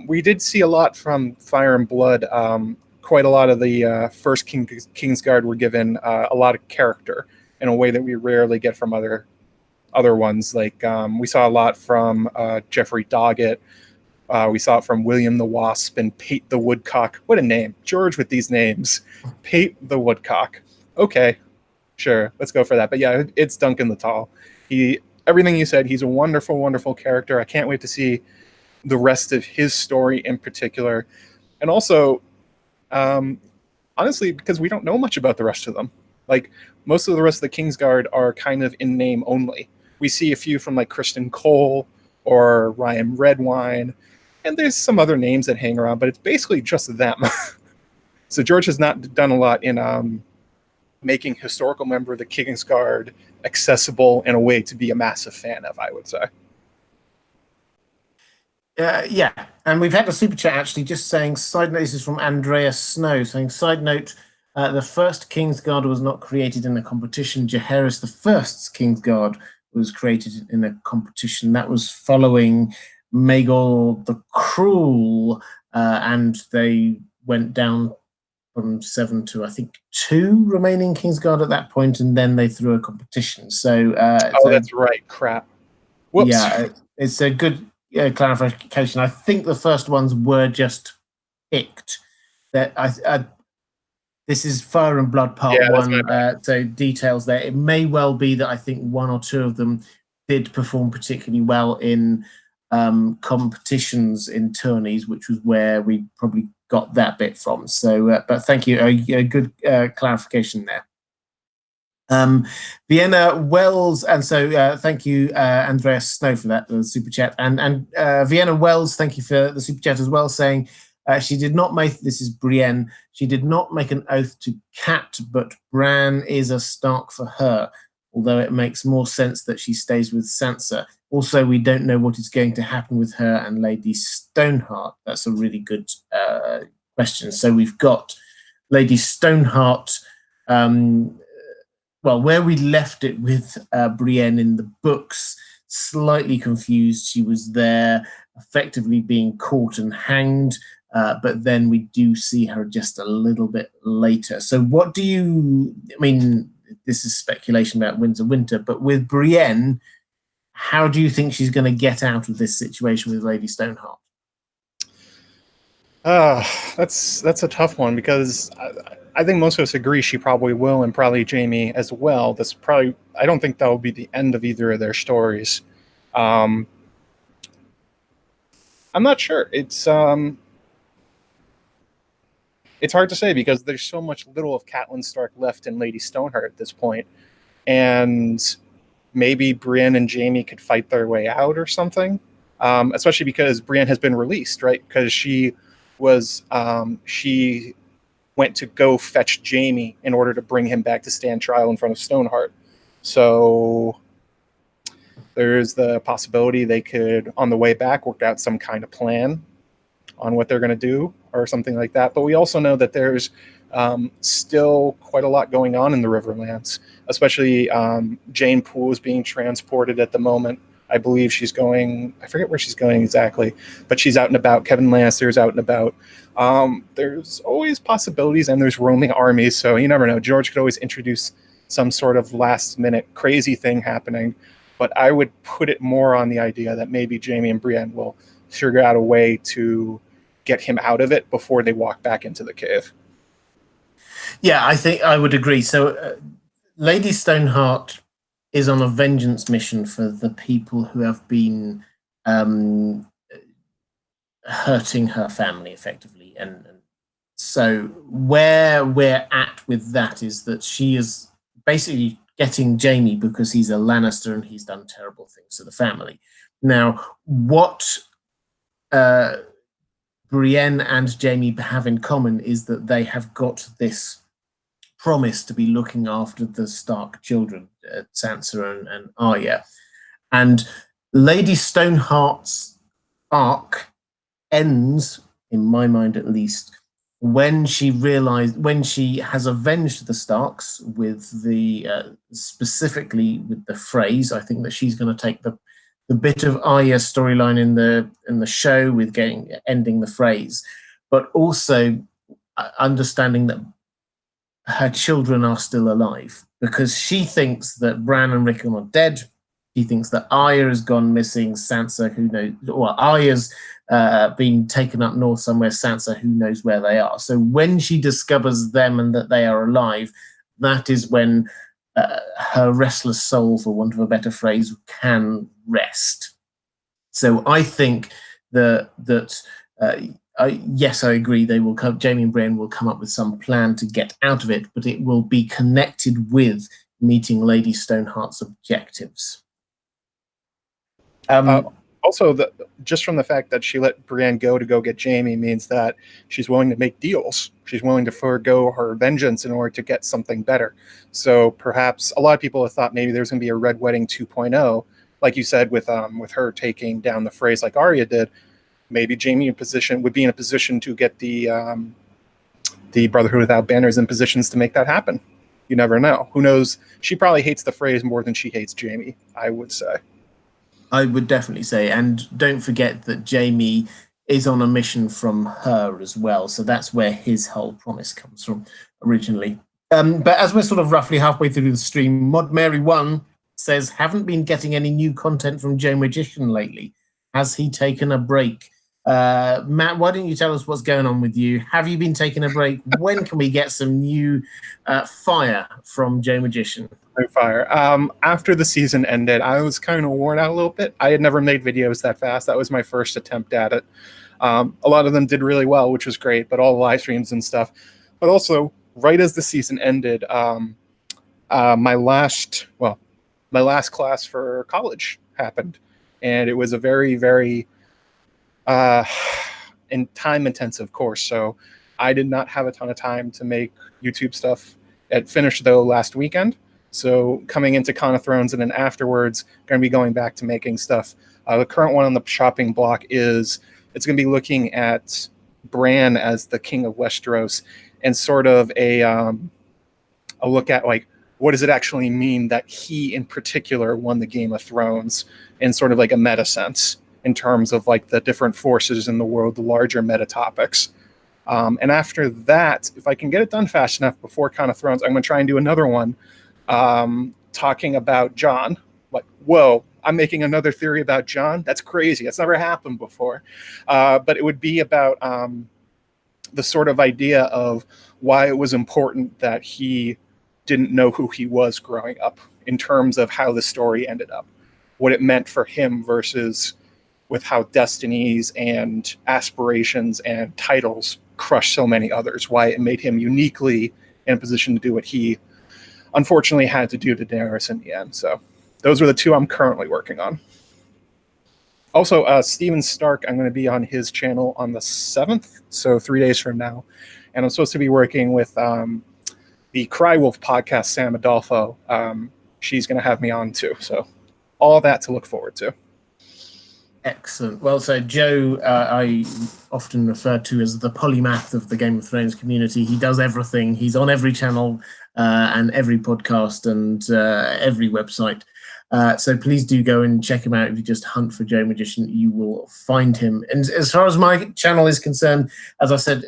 S2: We did see a lot from Fire and Blood. Quite a lot of the first Kingsguard were given a lot of character in a way that we rarely get from other ones. Like we saw a lot from Jeffrey Doggett. We saw it from William the Wasp and Pate the Woodcock. What a name. George with these names. Pate the Woodcock. Okay, sure, let's go for that. But yeah, it's Duncan the Tall. Everything you said, he's a wonderful, wonderful character. I can't wait to see the rest of his story in particular. And also, honestly, because we don't know much about the rest of them. Like, most of the rest of the Kingsguard are kind of in name only. We see a few from like Kristen Cole or Ryan Redwine, and there's some other names that hang around, but it's basically just them. So George has not done a lot in making historical member of the Kingsguard accessible in a way to be a massive fan of, I would say.
S1: Yeah, and we've had a super chat actually just saying, side note, this is from Andrea Snow, saying, side note, the first Kingsguard was not created in a competition. Jaehaerys the First's Kingsguard was created in a competition. That was following Maegor the Cruel, and they went down from 7 to, I think, 2 remaining Kingsguard at that point, and then they threw a competition. So,
S2: that's right. Crap.
S1: Whoops. Yeah, it's a good clarification. I think the first ones were just picked. That this is Fire and Blood Part 1, so details there. It may well be that I think 1 or 2 of them did perform particularly well in competitions in tourneys, which was where we probably got that bit from. So, but thank you, a good clarification there. Vienna Wells, and so thank you, Andreas Snow, for that super chat, and Vienna Wells, thank you for the super chat as well, saying she did not make, this is Brienne, she did not make an oath to Cat, but Bran is a Stark for her, although it makes more sense that she stays with Sansa. Also, we don't know what is going to happen with her and Lady Stoneheart. That's a really good question. So we've got Lady Stoneheart, well, where we left it with Brienne in the books, slightly confused. She was there effectively being caught and hanged, but then we do see her just a little bit later. So what do you, I mean, this is speculation about Winds of Winter, but with Brienne, how do you think she's going to get out of this situation with Lady Stoneheart?
S2: That's a tough one, because I think most of us agree she probably will, and probably Jaime as well. That's probably, I don't think that will be the end of either of their stories. I'm not sure. It's hard to say, because there's so much little of Catelyn Stark left in Lady Stoneheart at this point, and maybe Brienne and Jaime could fight their way out or something. Especially because Brienne has been released, right? Because she went to go fetch Jaime in order to bring him back to stand trial in front of Stoneheart. So there's the possibility they could, on the way back, work out some kind of plan on what they're going to do or something like that. But we also know that there's still quite a lot going on in the Riverlands, especially Jane Poole is being transported at the moment. I believe she's going, I forget where she's going exactly, but she's out and about. Kevin Lannister's out and about. There's always possibilities, and there's roaming armies, so you never know. George could always introduce some sort of last-minute crazy thing happening, but I would put it more on the idea that maybe Jaime and Brienne will figure out a way to get him out of it before they walk back into the cave.
S1: Yeah, I think I would agree. So Lady Stoneheart is on a vengeance mission for the people who have been hurting her family effectively. And so where we're at with that is that she is basically getting Jaime because he's a Lannister and he's done terrible things to the family. Now, what Brienne and Jaime have in common is that they have got this promise to be looking after the Stark children, Sansa and Arya. And Lady Stoneheart's arc ends, in my mind at least, when she has avenged the Starks with the specifically with the phrase. I think that she's going to take the bit of Arya's storyline in the show with ending the phrase, but also understanding that her children are still alive, because she thinks that Bran and Rickon are dead. She thinks that Arya has gone missing. Sansa, who knows? Well, Arya's been taken up north somewhere. Sansa, who knows where they are. So when she discovers them and that they are alive, that is when her restless soul, for want of a better phrase, can rest. So I think that yes, I agree. They will come. Jamie and Brienne will come up with some plan to get out of it, but it will be connected with meeting Lady Stoneheart's objectives.
S2: Also, just from the fact that she let Brienne go to go get Jamie means that she's willing to make deals. She's willing to forego her vengeance in order to get something better. So perhaps a lot of people have thought maybe there's going to be a Red Wedding 2.0, like you said, with her taking down the phrase like Arya did. Maybe Jamie would be in a position to get the Brotherhood Without Banners in positions to make that happen. You never know. Who knows? She probably hates the phrase more than she hates Jamie, I would say.
S1: I would definitely say, and don't forget that Jamie is on a mission from her as well, so that's where his whole promise comes from originally. But as we're sort of roughly halfway through the stream, Mod Mary 1 says, haven't been getting any new content from Joe Magician lately. Has he taken a break? Matt, why don't you tell us what's going on with you? Have you been taking a break? When can we get some new fire from Joe Magician?
S2: Fire. After the season ended, I was kind of worn out a little bit. I had never made videos that fast. That was my first attempt at it. A lot of them did really well, which was great, but all the live streams and stuff. But also, right as the season ended, my last class for college happened, and it was a very, very time-intensive course. So I did not have a ton of time to make YouTube stuff. It finished though last weekend. So coming into Con of Thrones and then afterwards, going to be going back to making stuff. The current one on the shopping block it's going to be looking at Bran as the King of Westeros and sort of a look at like, what does it actually mean that he in particular won the Game of Thrones in sort of like a meta sense in terms of like the different forces in the world, the larger meta topics. And after that, if I can get it done fast enough before Con of Thrones, I'm going to try and do another one talking about Jon. Like, whoa, I'm making another theory about Jon? That's crazy. That's never happened before. But it would be about the sort of idea of why it was important that he didn't know who he was growing up in terms of how the story ended up, what it meant for him versus with how destinies and aspirations and titles crushed so many others, why it made him uniquely in a position to do what he unfortunately had to do to Daenerys in the end. So those are the two I'm currently working on. Also, Steven Stark, I'm going to be on his channel on the 7th, so 3 days from now. And I'm supposed to be working with the Cry Wolf podcast, Sam Adolfo. She's going to have me on too. So all that to look forward to.
S1: Excellent. Well, so Joe, I often refer to as the polymath of the Game of Thrones community. He does everything. He's on every channel and every podcast and every website. So please do go and check him out. If you just hunt for Joe Magician, you will find him. And as far as my channel is concerned, as I said,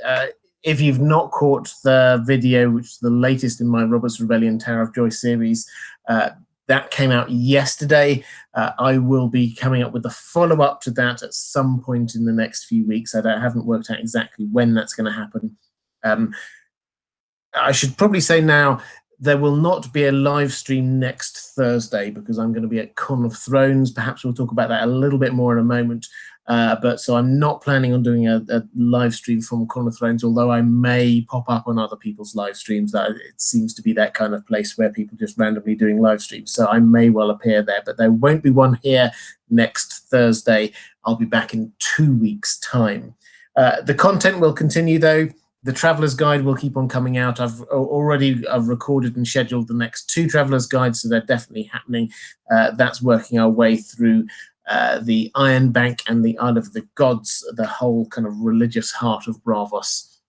S1: if you've not caught the video, which is the latest in my Robert's Rebellion Tower of Joy series, that came out yesterday. I will be coming up with a follow-up to that at some point in the next few weeks. I haven't worked out exactly when that's going to happen. I should probably say now, there will not be a live stream next Thursday because I'm going to be at Con of Thrones. Perhaps we'll talk about that a little bit more in a moment. But so I'm not planning on doing a live stream from Con of Thrones, although I may pop up on other people's live streams. It seems to be that kind of place where people just randomly doing live streams. So I may well appear there, but there won't be one here next Thursday. I'll be back in 2 weeks' time. The content will continue, though. The Traveler's Guide will keep on coming out. I've recorded and scheduled the next 2 Traveler's Guides, so they're definitely happening. That's working our way through the Iron Bank and the Isle of the Gods, the whole kind of religious heart of Braavos,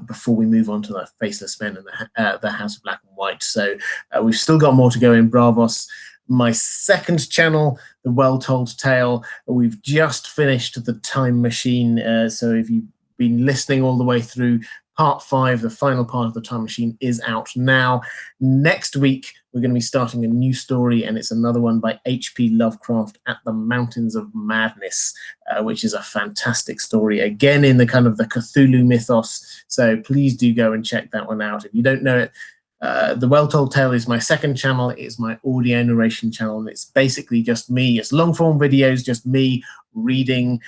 S1: before we move on to the Faceless Men and the House of Black and White. So we've still got more to go in Braavos. My second channel, The Well Told Tale, we've just finished The Time Machine. So if you've been listening all the way through, part 5, the final part of The Time Machine, is out now. Next week, we're going to be starting a new story, and it's another one by H.P. Lovecraft, At the Mountains of Madness, which is a fantastic story, again in the kind of the Cthulhu mythos. So please do go and check that one out. If you don't know it, The Well Told Tale is my second channel. It is my audio narration channel, and it's basically just me. It's long form videos, just me reading,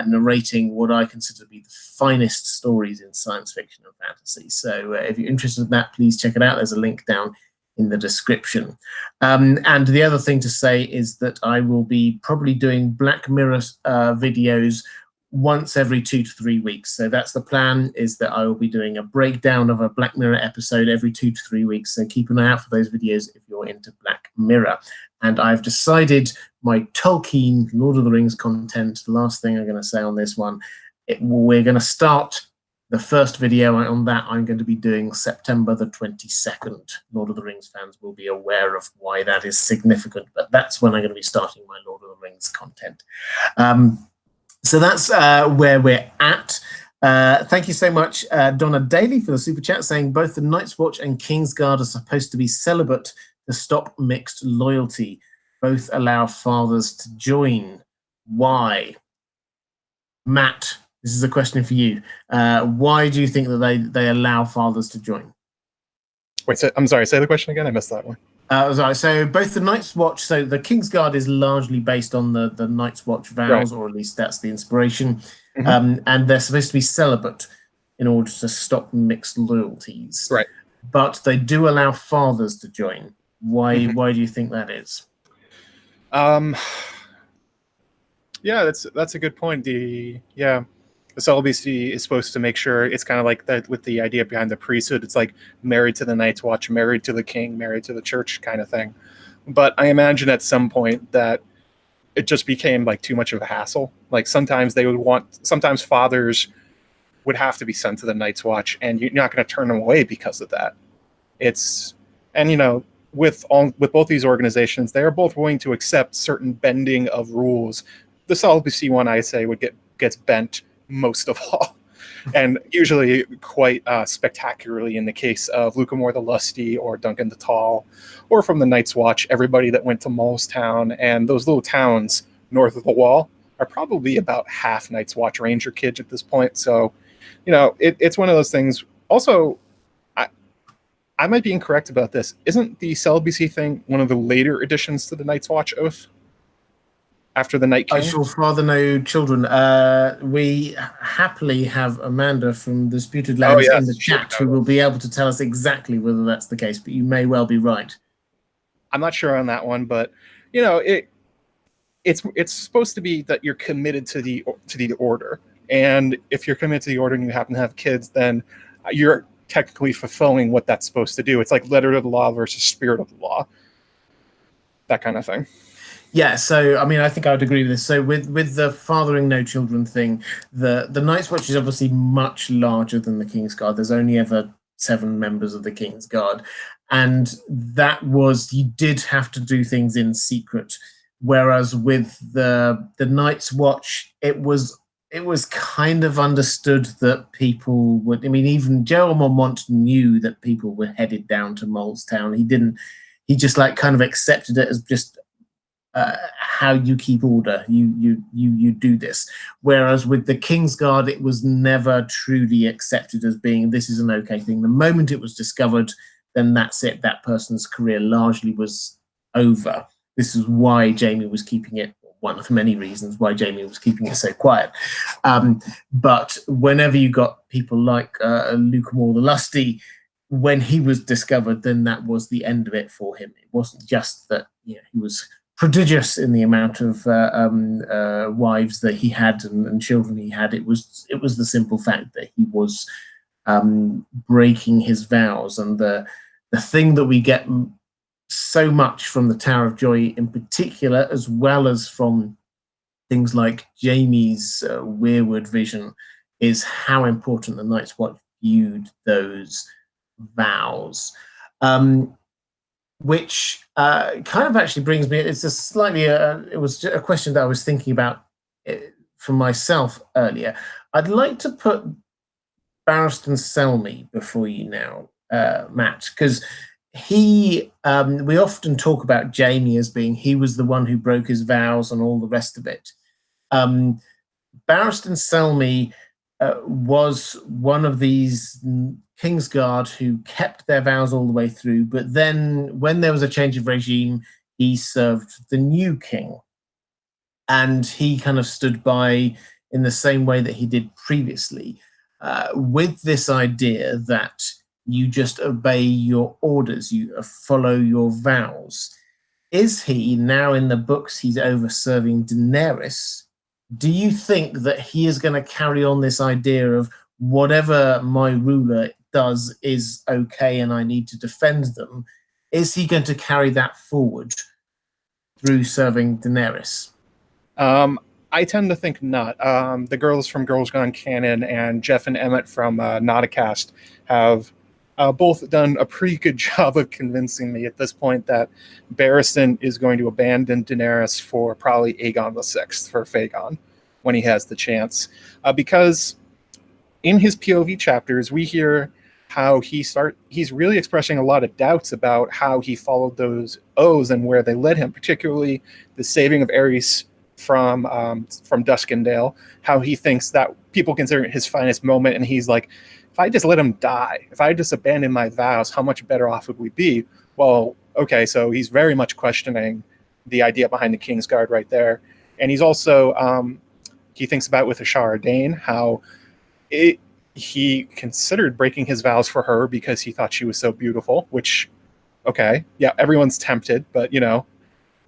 S1: narrating what I consider to be the finest stories in science fiction and fantasy. So if you're interested in that, please check it out. There's a link down in the description. And the other thing to say is that I will be probably doing Black Mirror videos once every 2 to 3 weeks. So that's the plan, is that I will be doing a breakdown of a Black Mirror episode every 2 to 3 weeks. So keep an eye out for those videos if you're into Black Mirror. And I've decided my Tolkien Lord of the Rings content, the last thing I'm going to say on this one, we're going to start the first video on that. I'm going to be doing September the 22nd. Lord of the Rings fans will be aware of why that is significant, but that's when I'm going to be starting my Lord of the Rings content. So that's where we're at. Thank you so much, Donna Daly, for the super chat, saying both the Night's Watch and Kingsguard are supposed to be celibate to stop mixed loyalty. Both allow fathers to join. Why? Matt, this is a question for you. Why do you think that they allow fathers to join?
S2: Wait, I'm sorry, say the question again. I missed that one.
S1: So both the Night's Watch, so the Kingsguard is largely based on the Night's Watch vows, right, or at least that's the inspiration. Mm-hmm. And they're supposed to be celibate in order to stop mixed loyalties.
S2: Right.
S1: But they do allow fathers to join. Why? Mm-hmm. Why do you think that is?
S2: Yeah, that's a good point. The celibacy is supposed to make sure, it's kind of like that with the idea behind the priesthood. It's like married to the Night's Watch, married to the king, married to the church kind of thing. But I imagine at some point that it just became like too much of a hassle. Like sometimes sometimes fathers would have to be sent to the Night's Watch, and you're not going to turn them away because of that. With both these organizations, they are both willing to accept certain bending of rules. The celibacy one, I say, gets bent most of all, and usually quite spectacularly in the case of Lucamore the Lusty or Duncan the Tall, or from the Night's Watch, everybody that went to Molestown. And those little towns north of the Wall are probably about half Night's Watch Ranger kids at this point. So, it's one of those things. Also, I might be incorrect about this. Isn't the celibacy thing one of the later additions to the Night's Watch oath? After the Night King?
S1: I shall father no children. We happily have Amanda from the Disputed Lands in the chat, who will be able to tell us exactly whether that's the case, but you may well be right.
S2: I'm not sure on that one, but it's supposed to be that you're committed to the order. And if you're committed to the order and you happen to have kids, then you're technically fulfilling what that's supposed to do. It's like letter of the law versus spirit of the law. That kind of thing.
S1: Yeah, so I mean, I think I would agree with this. So with the fathering no children thing, the Night's Watch is obviously much larger than the Kingsguard. There's only ever 7 members of the Kingsguard, and that was, you did have to do things in secret. Whereas with the Night's Watch, it was kind of understood that people would. I mean, even Gerald Mormont knew that people were headed down to Molestown. He just like kind of accepted it as just how you keep order. You do this. Whereas with the Kingsguard, it was never truly accepted as being, this is an okay thing. The moment it was discovered, then that's it. That person's career largely was over. This is why Jamie was keeping it, one of many reasons why Jamie was keeping it so quiet. But whenever you got people like Lucamore the Lusty, when he was discovered, then that was the end of it for him. It wasn't just that he was prodigious in the amount of wives that he had and children he had. It was the simple fact that he was breaking his vows. And the thing that we get so much from the Tower of Joy in particular, as well as from things like Jamie's Weirwood vision, is how important the Night's Watch viewed those vows. Which kind of actually brings me, it's a slightly, it was a question that I was thinking about for myself earlier. I'd like to put Barristan Selmy before you now, Matt, because we often talk about Jamie as being, he was the one who broke his vows and all the rest of it. Barristan Selmy was one of these Kingsguard who kept their vows all the way through, but then when there was a change of regime, he served the new king. And he kind of stood by in the same way that he did previously, with this idea that you just obey your orders, you follow your vows. Is he now in the books, he's over serving Daenerys? Do you think that he is going to carry on this idea of whatever my ruler does is okay and I need to defend them? Is he going to carry that forward through serving Daenerys?
S2: I tend to think not. The girls from Girls Gone Canon and Jeff and Emmett from Nauticast have both done a pretty good job of convincing me at this point that Barristan is going to abandon Daenerys for probably Aegon VI, for Fagon, when he has the chance. Because in his POV chapters, we hear how he's really expressing a lot of doubts about how he followed those oaths and where they led him, particularly the saving of Aerys from Duskendale, how he thinks that people consider it his finest moment, and he's like, if I just let him die, if I just abandon my vows, how much better off would we be? Well, okay, so he's very much questioning the idea behind the Kingsguard right there. And he's also, he thinks about with Ashara Dane, how he considered breaking his vows for her because he thought she was so beautiful, which, okay, yeah, everyone's tempted, but, you know,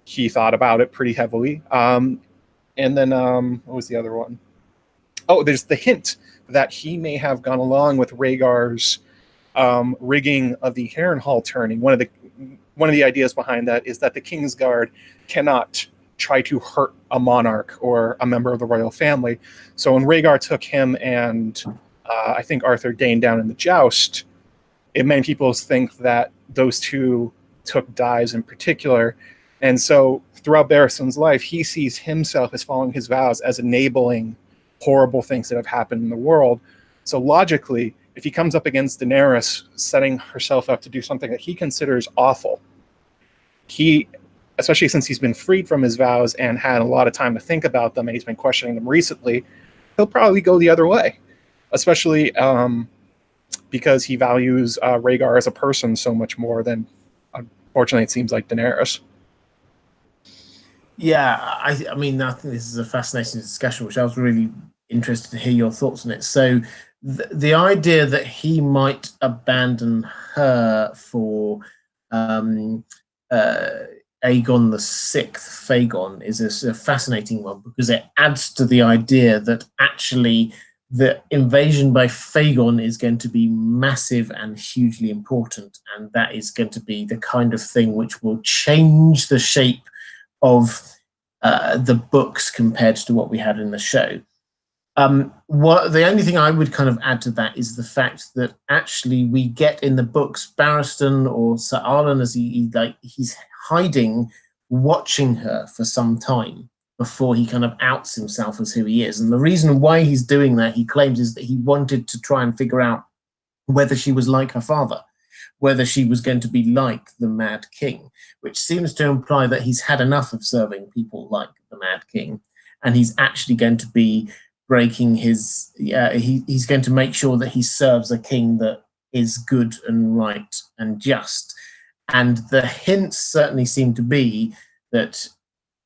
S2: he thought about it pretty heavily. And then, what was the other one? Oh, there's the hint that he may have gone along with Rhaegar's rigging of the Harrenhal turning. One of the ideas behind that is that the Kingsguard cannot try to hurt a monarch or a member of the royal family. So when Rhaegar took him and I think Arthur Dane down in the joust, many people think that those two took dives in particular. And so throughout Barristan's life, he sees himself as following his vows as enabling horrible things that have happened in the world. So logically, if he comes up against Daenerys setting herself up to do something that he considers awful, he, especially since he's been freed from his vows and had a lot of time to think about them and he's been questioning them recently, he'll probably go the other way, especially because he values Rhaegar as a person so much more than, unfortunately, it seems like Daenerys.
S1: Yeah, I mean, I think this is a fascinating discussion, which I was really interested to hear your thoughts on it. So, the idea that he might abandon her for Aegon the Sixth, Fagon, is a fascinating one because it adds to the idea that actually the invasion by Fagon is going to be massive and hugely important, and that is going to be the kind of thing which will change the shape of the books compared to what we had in the show. What the only thing I would kind of add to that is the fact that actually we get in the books Barristan or Sir Arlen as he's hiding, watching her for some time before he kind of outs himself as who he is. And the reason why he's doing that, he claims, is that he wanted to try and figure out whether she was like her father, whether she was going to be like the Mad King, which seems to imply that he's had enough of serving people like the Mad King, and he's actually going to be breaking his, he's going to make sure that he serves a king that is good and right and just. And the hints certainly seem to be that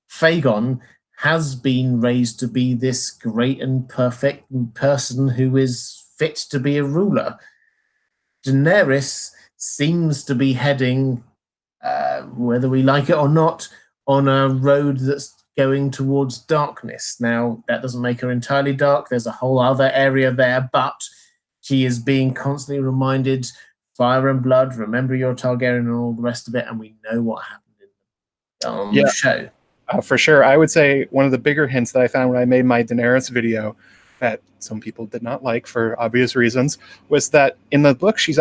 S1: Fagon has been raised to be this great and perfect person who is fit to be a ruler. Daenerys seems to be heading, whether we like it or not, on a road that's going towards darkness. Now, that doesn't make her entirely dark. There's a whole other area there, but she is being constantly reminded, fire and blood, remember you're Targaryen and all the rest of it, and we know what happened in the show.
S2: For sure. I would say one of the bigger hints that I found when I made my Daenerys video that some people did not like for obvious reasons was that in the book, she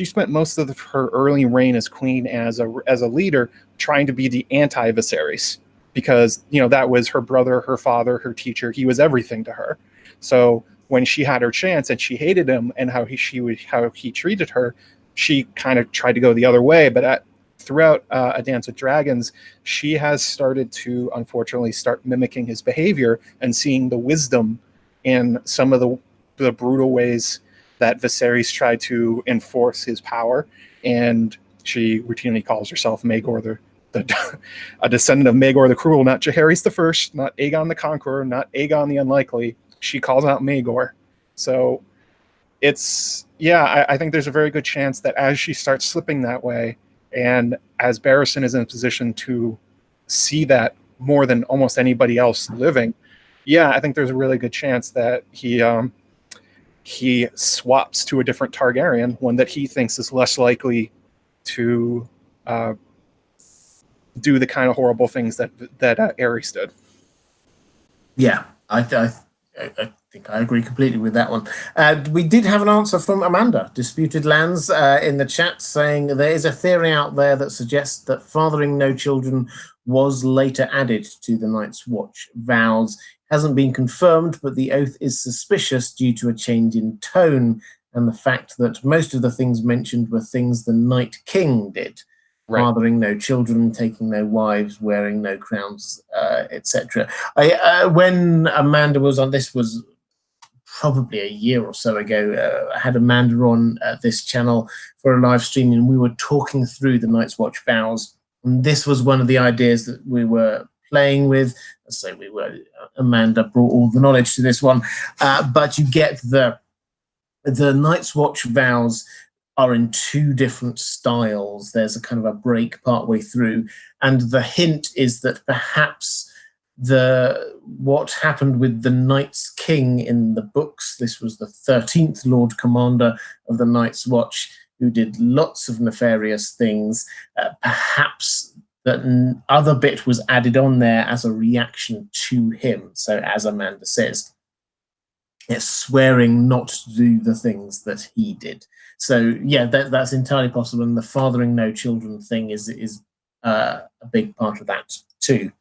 S2: spent most of her early reign as queen as a leader trying to be the anti-Viserys, because, you know, that was her brother, her father, her teacher. He was everything to her. So when she had her chance and she hated him and how he treated her, she kind of tried to go the other way. But throughout A Dance with Dragons, she has started to, unfortunately, start mimicking his behavior and seeing the wisdom in some of the brutal ways that Viserys tried to enforce his power, and she routinely calls herself Maegor a descendant of Maegor the Cruel, not Jaehaerys the First, not Aegon the Conqueror, not Aegon the Unlikely. She calls out Maegor. So it's, yeah, I think there's a very good chance that as she starts slipping that way, and as Barristan is in a position to see that more than almost anybody else living, yeah, I think there's a really good chance that he swaps to a different Targaryen, one that he thinks is less likely to do the kind of horrible things that Aerys did.
S1: Yeah, I think I agree completely with that one. We did have an answer from Amanda, Disputed Lands, in the chat, saying there is a theory out there that suggests that fathering no children was later added to the Night's Watch vows. Hasn't been confirmed, but the oath is suspicious due to a change in tone and the fact that most of the things mentioned were things the Night King did. Right. Fathering no children, taking no wives, wearing no crowns, etc. When Amanda was on, this was probably a year or so ago, I had Amanda on this channel for a live stream, and we were talking through the Night's Watch vows. And this was one of the ideas that we were playing with. So Amanda brought all the knowledge to this one, but you get the Night's Watch vows are in two different styles. There's a kind of a break partway through, and the hint is that perhaps what happened with the Night's King in the books, this was the 13th Lord Commander of the Night's Watch, who did lots of nefarious things. Perhaps that other bit was added on there as a reaction to him. So as Amanda says, it's swearing not to do the things that he did. So yeah, that's entirely possible, and the fathering no children thing is a big part of that too.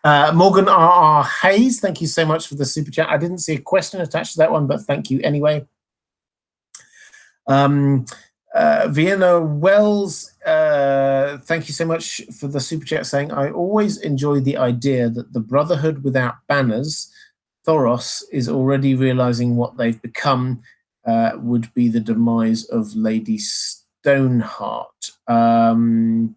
S1: Morgan R.R. Hayes, thank you so much for the super chat. I didn't see a question attached to that one, but thank you anyway. Vienna Wells, thank you so much for the super chat, saying, I always enjoy the idea that the Brotherhood without banners, Thoros, is already realizing what they've become would be the demise of Lady Stoneheart. Thoros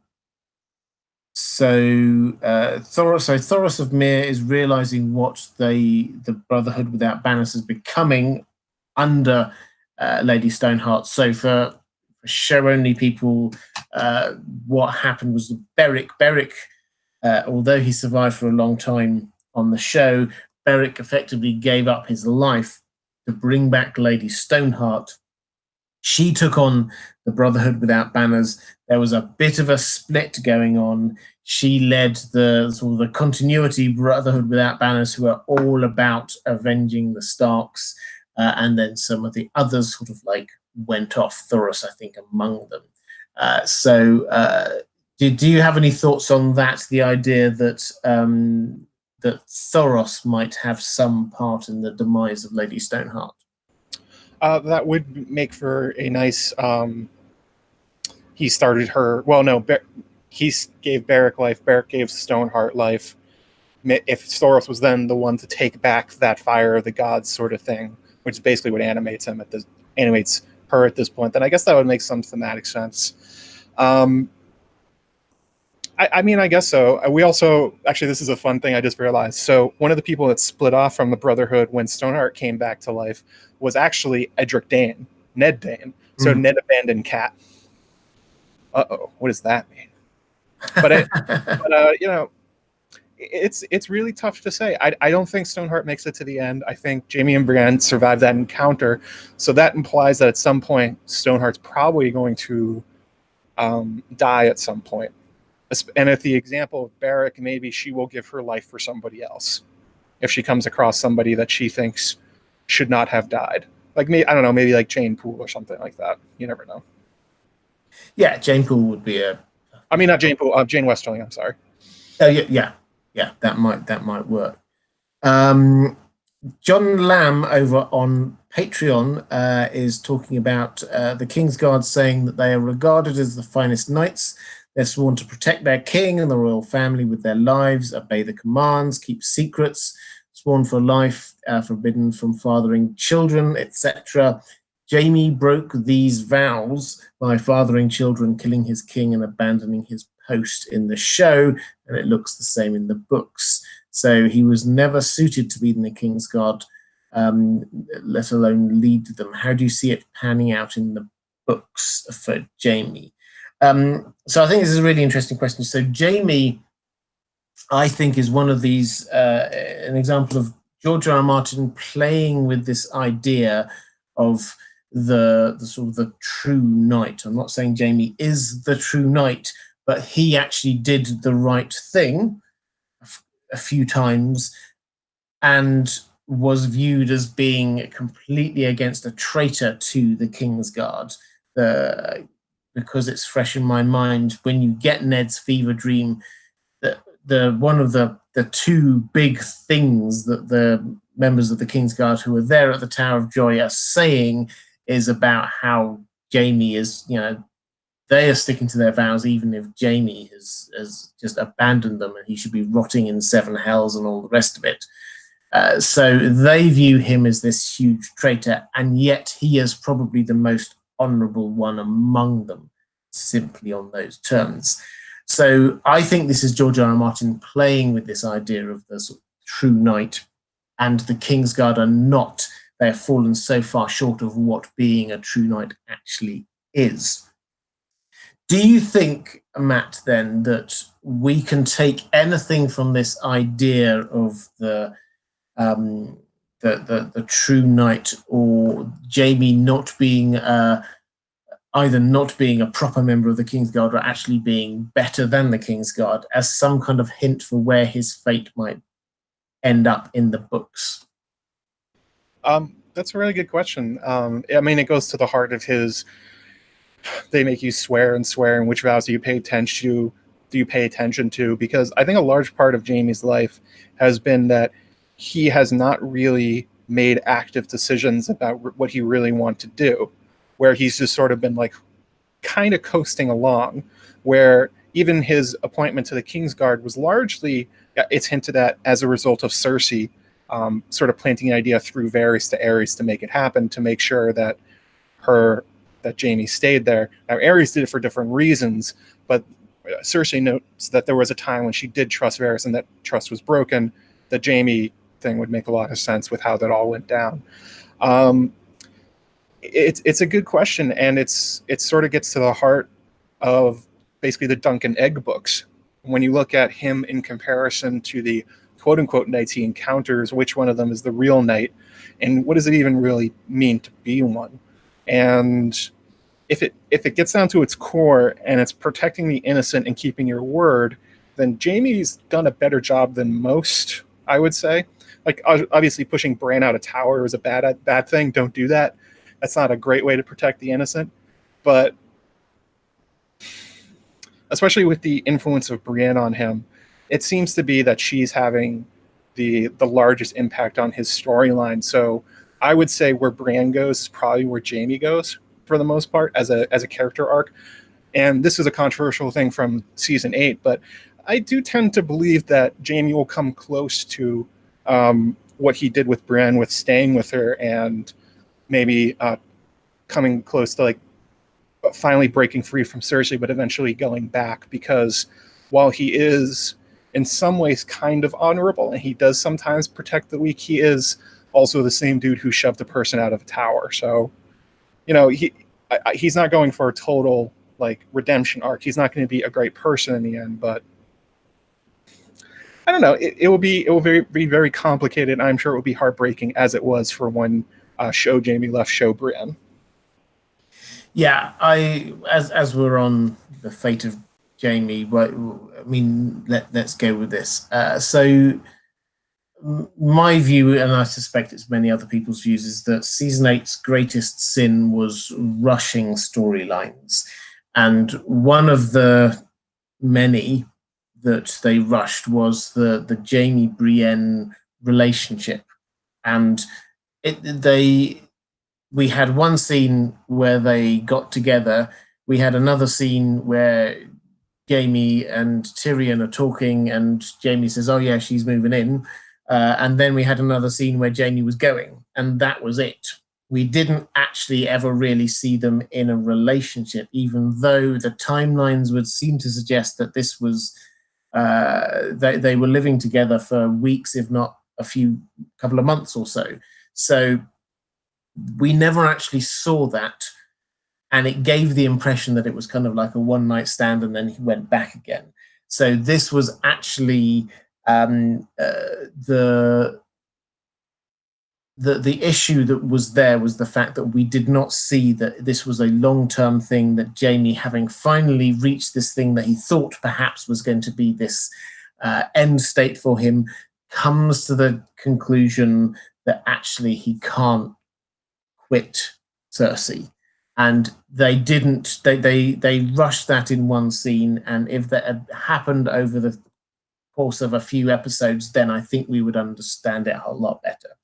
S1: of Myr is realizing what the Brotherhood without banners is becoming under Lady Stoneheart. So for show-only people, what happened was Beric, although he survived for a long time on the show, Beric effectively gave up his life to bring back Lady Stoneheart. She took on the Brotherhood without banners. There was a bit of a split going on. She led the sort of the continuity Brotherhood without banners, who are all about avenging the Starks, and then some of the others sort of like went off, Thoros, I think, among them. Do you have any thoughts on that? The idea that that Thoros might have some part in the demise of Lady Stoneheart?
S2: That would make for a nice. He started her. Well, no, he gave Beric life. Beric gave Stoneheart life. If Thoros was then the one to take back that fire of the gods sort of thing, which is basically what animates him animates her at this point, then I guess that would make some thematic sense. I mean, I guess so. We also, actually, this is a fun thing I just realized. So one of the people that split off from the Brotherhood when Stoneheart came back to life was actually Edric Dane, Ned Dane. So Ned abandoned Cat. Uh-oh, what does that mean? But you know, it's really tough to say. I don't think Stoneheart makes it to the end. I think Jaime and Brienne survived that encounter. So that implies that at some point, Stoneheart's probably going to die at some point. And if the example of Beric, maybe she will give her life for somebody else if she comes across somebody that she thinks should not have died. Like, I don't know, maybe like Jane Poole or something like that. You never know.
S1: Yeah, Jane Poole would be
S2: I mean, not Jane Poole, Jane Westerling, I'm sorry.
S1: Yeah, that might work. John Lamb over on Patreon is talking about the Kingsguard, saying that they are regarded as the finest knights. They're sworn to protect their king and the royal family with their lives, obey the commands, keep secrets, sworn for life, forbidden from fathering children, etc. Jaime broke these vows by fathering children, killing his king, and abandoning his post in the show, and it looks the same in the books. So he was never suited to be in the Kingsguard, let alone lead them. How do you see it panning out in the books for Jaime? So I think this is a really interesting question. So Jaime, I think, is one of these, an example of George R. R. Martin playing with this idea of the sort of the true knight. I'm not saying Jaime is the true knight, but he actually did the right thing a few times and was viewed as being completely against a traitor to the Kingsguard. Because it's fresh in my mind, when you get Ned's fever dream, the one of the two big things that the members of the Kingsguard who are there at the Tower of Joy are saying is about how Jaime is, they are sticking to their vows, even if Jaime has just abandoned them and he should be rotting in seven hells and all the rest of it. So they view him as this huge traitor, and yet he is probably the most honourable one among them, simply on those terms. So I think this is George R. R. Martin playing with this idea of the sort of true knight, and the Kingsguard are not. They have fallen so far short of what being a true knight actually is. Do you think, Matt, then, that we can take anything from this idea of the true knight, or Jaime not being either not being a proper member of the Kingsguard or actually being better than the Kingsguard, as some kind of hint for where his fate might end up in the books?
S2: That's a really good question. I mean, it goes to the heart of his. They make you swear and swear, and which vows do you pay attention to? Because I think a large part of Jaime's life has been that he has not really made active decisions about what he really wants to do, where he's just sort of been like kind of coasting along, where even his appointment to the Kingsguard was largely, it's hinted at, as a result of Cersei sort of planting an idea through Varys to Aerys to make it happen, to make sure that Jaime stayed there. Now, Aerys did it for different reasons, but Cersei notes that there was a time when she did trust Varys and that trust was broken. The Jaime thing would make a lot of sense with how that all went down. It's a good question, and it sort of gets to the heart of basically the Duncan Egg books. When you look at him in comparison to the quote-unquote knights he encounters, which one of them is the real knight, and what does it even really mean to be one? And if it gets down to its core and it's protecting the innocent and keeping your word, then Jaime's done a better job than most, I would say. Like, obviously pushing Bran out of tower is a bad thing. Don't do that. That's not a great way to protect the innocent. But especially with the influence of Brienne on him, it seems to be that she's having the largest impact on his storyline. So I would say where Bran goes is probably where Jaime goes for the most part as a character arc. And this is a controversial thing from season 8, but I do tend to believe that Jaime will come close to what he did with Brienne, with staying with her and maybe coming close to like finally breaking free from Cersei, but eventually going back, because while he is in some ways kind of honorable and he does sometimes protect the weak, he is also the same dude who shoved a person out of a tower. So, he's not going for a total like redemption arc. He's not going to be a great person in the end, but I don't know. It will be very complicated. I'm sure it will be heartbreaking, as it was for when show Jaime left show Brienne.
S1: Yeah, as we're on the fate of Jaime, let's go with this. So my view, and I suspect it's many other people's views, is that season 8's greatest sin was rushing storylines, and one of the many that they rushed was the Jaime Brienne relationship, and we had one scene where they got together. We had another scene where Jaime and Tyrion are talking, and Jaime says, "Oh yeah, she's moving in." and then we had another scene where Jamie was going, and that was it. We didn't actually ever really see them in a relationship, even though the timelines would seem to suggest that this was they were living together for weeks, if not a couple of months or so. So we never actually saw that, and it gave the impression that it was kind of like a one-night stand, and then he went back again. So this was actually the issue that was there was the fact that we did not see that this was a long-term thing, that Jamie, having finally reached this thing that he thought perhaps was going to be this end state for him, comes to the conclusion that actually he can't quit Cersei. And they didn't, they rushed that in one scene, and if that had happened over the course of a few episodes, then I think we would understand it a lot better.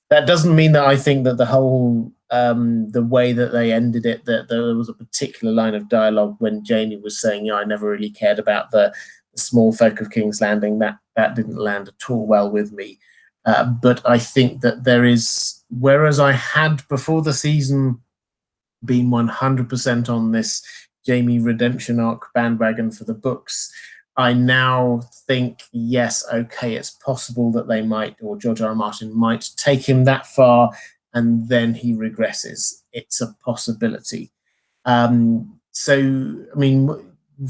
S1: That doesn't mean that I think that the whole the way that they ended it, that there was a particular line of dialogue when Jamie was saying, I never really cared about the small folk of King's Landing. That didn't land at all well with me. But I think that there is, whereas I had before the season been 100% on this Jamie redemption arc bandwagon for the books, I now think, yes, okay, it's possible that they might, or George R. R. Martin might take him that far and then he regresses. It's a possibility. So, I mean,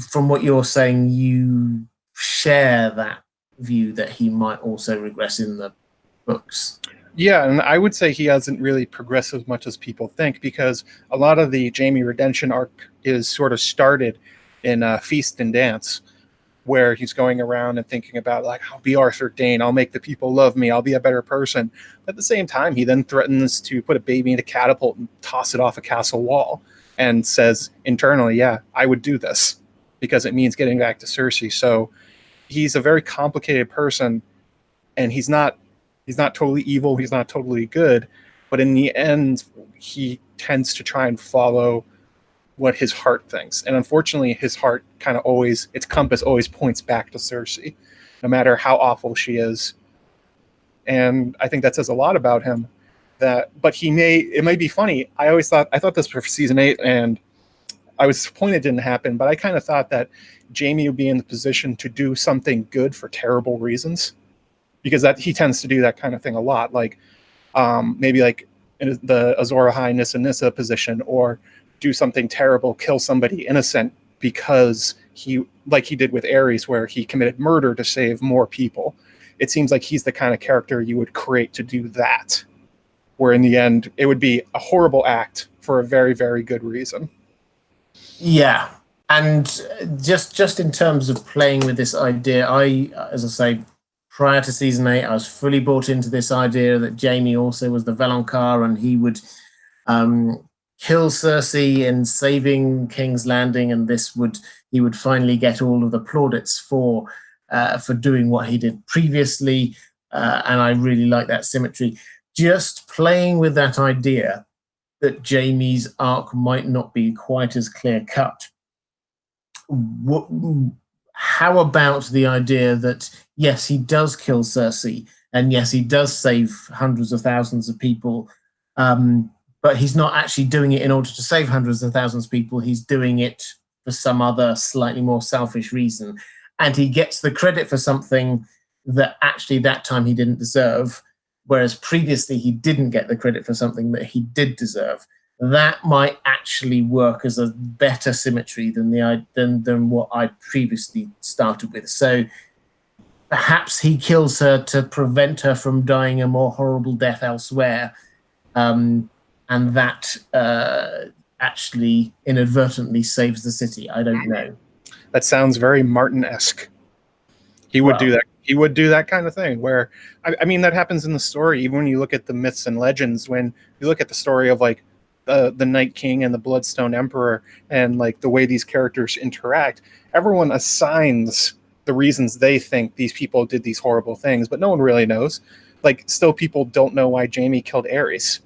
S1: from what you're saying, you share that view that he might also regress in the books.
S2: Yeah, and I would say he hasn't really progressed as much as people think, because a lot of the Jamie redemption arc is sort of started in Feast and Dance, where he's going around and thinking about, like, I'll be Arthur Dayne, I'll make the people love me, I'll be a better person. But at the same time, he then threatens to put a baby in a catapult and toss it off a castle wall, and says internally, yeah, I would do this because it means getting back to Cersei. So he's a very complicated person, and he's not totally evil, he's not totally good, but in the end, he tends to try and follow what his heart thinks. And unfortunately, his heart kind of always, its compass always points back to Cersei, no matter how awful she is. And I think that says a lot about him. But it may be funny. I thought this for season 8, and I was disappointed it didn't happen, but I kind of thought that Jamie would be in the position to do something good for terrible reasons, because that he tends to do that kind of thing a lot. Like maybe like in the Azor Ahai Nissa Nissa position, or do something terrible, kill somebody innocent because he did with Aerys, where he committed murder to save more people. It seems like he's the kind of character you would create to do that, where in the end it would be a horrible act for a very, very good reason.
S1: Yeah. And just in terms of playing with this idea, as I say, prior to season 8, I was fully bought into this idea that Jamie also was the Valonqar, and he would kill Cersei in saving King's Landing, and he would finally get all of the plaudits for doing what he did previously. And I really like that symmetry. Just playing with that idea that Jamie's arc might not be quite as clear cut. How about the idea that, yes, he does kill Cersei, and yes, he does save hundreds of thousands of people, but he's not actually doing it in order to save hundreds of thousands of people. He's doing it for some other slightly more selfish reason. And he gets the credit for something that actually that time he didn't deserve, whereas previously he didn't get the credit for something that he did deserve. That might actually work as a better symmetry than what I previously started with. So perhaps he kills her to prevent her from dying a more horrible death elsewhere. And that actually inadvertently saves the city. I don't know.
S2: That sounds very Martin-esque. He would do that. He would do that kind of thing, where, I mean, that happens in the story. Even when you look at the myths and legends, when you look at the story of like the Night King and the Bloodstone Emperor, and like the way these characters interact, everyone assigns the reasons they think these people did these horrible things, but no one really knows. Like, still people don't know why Jamie killed Aerys.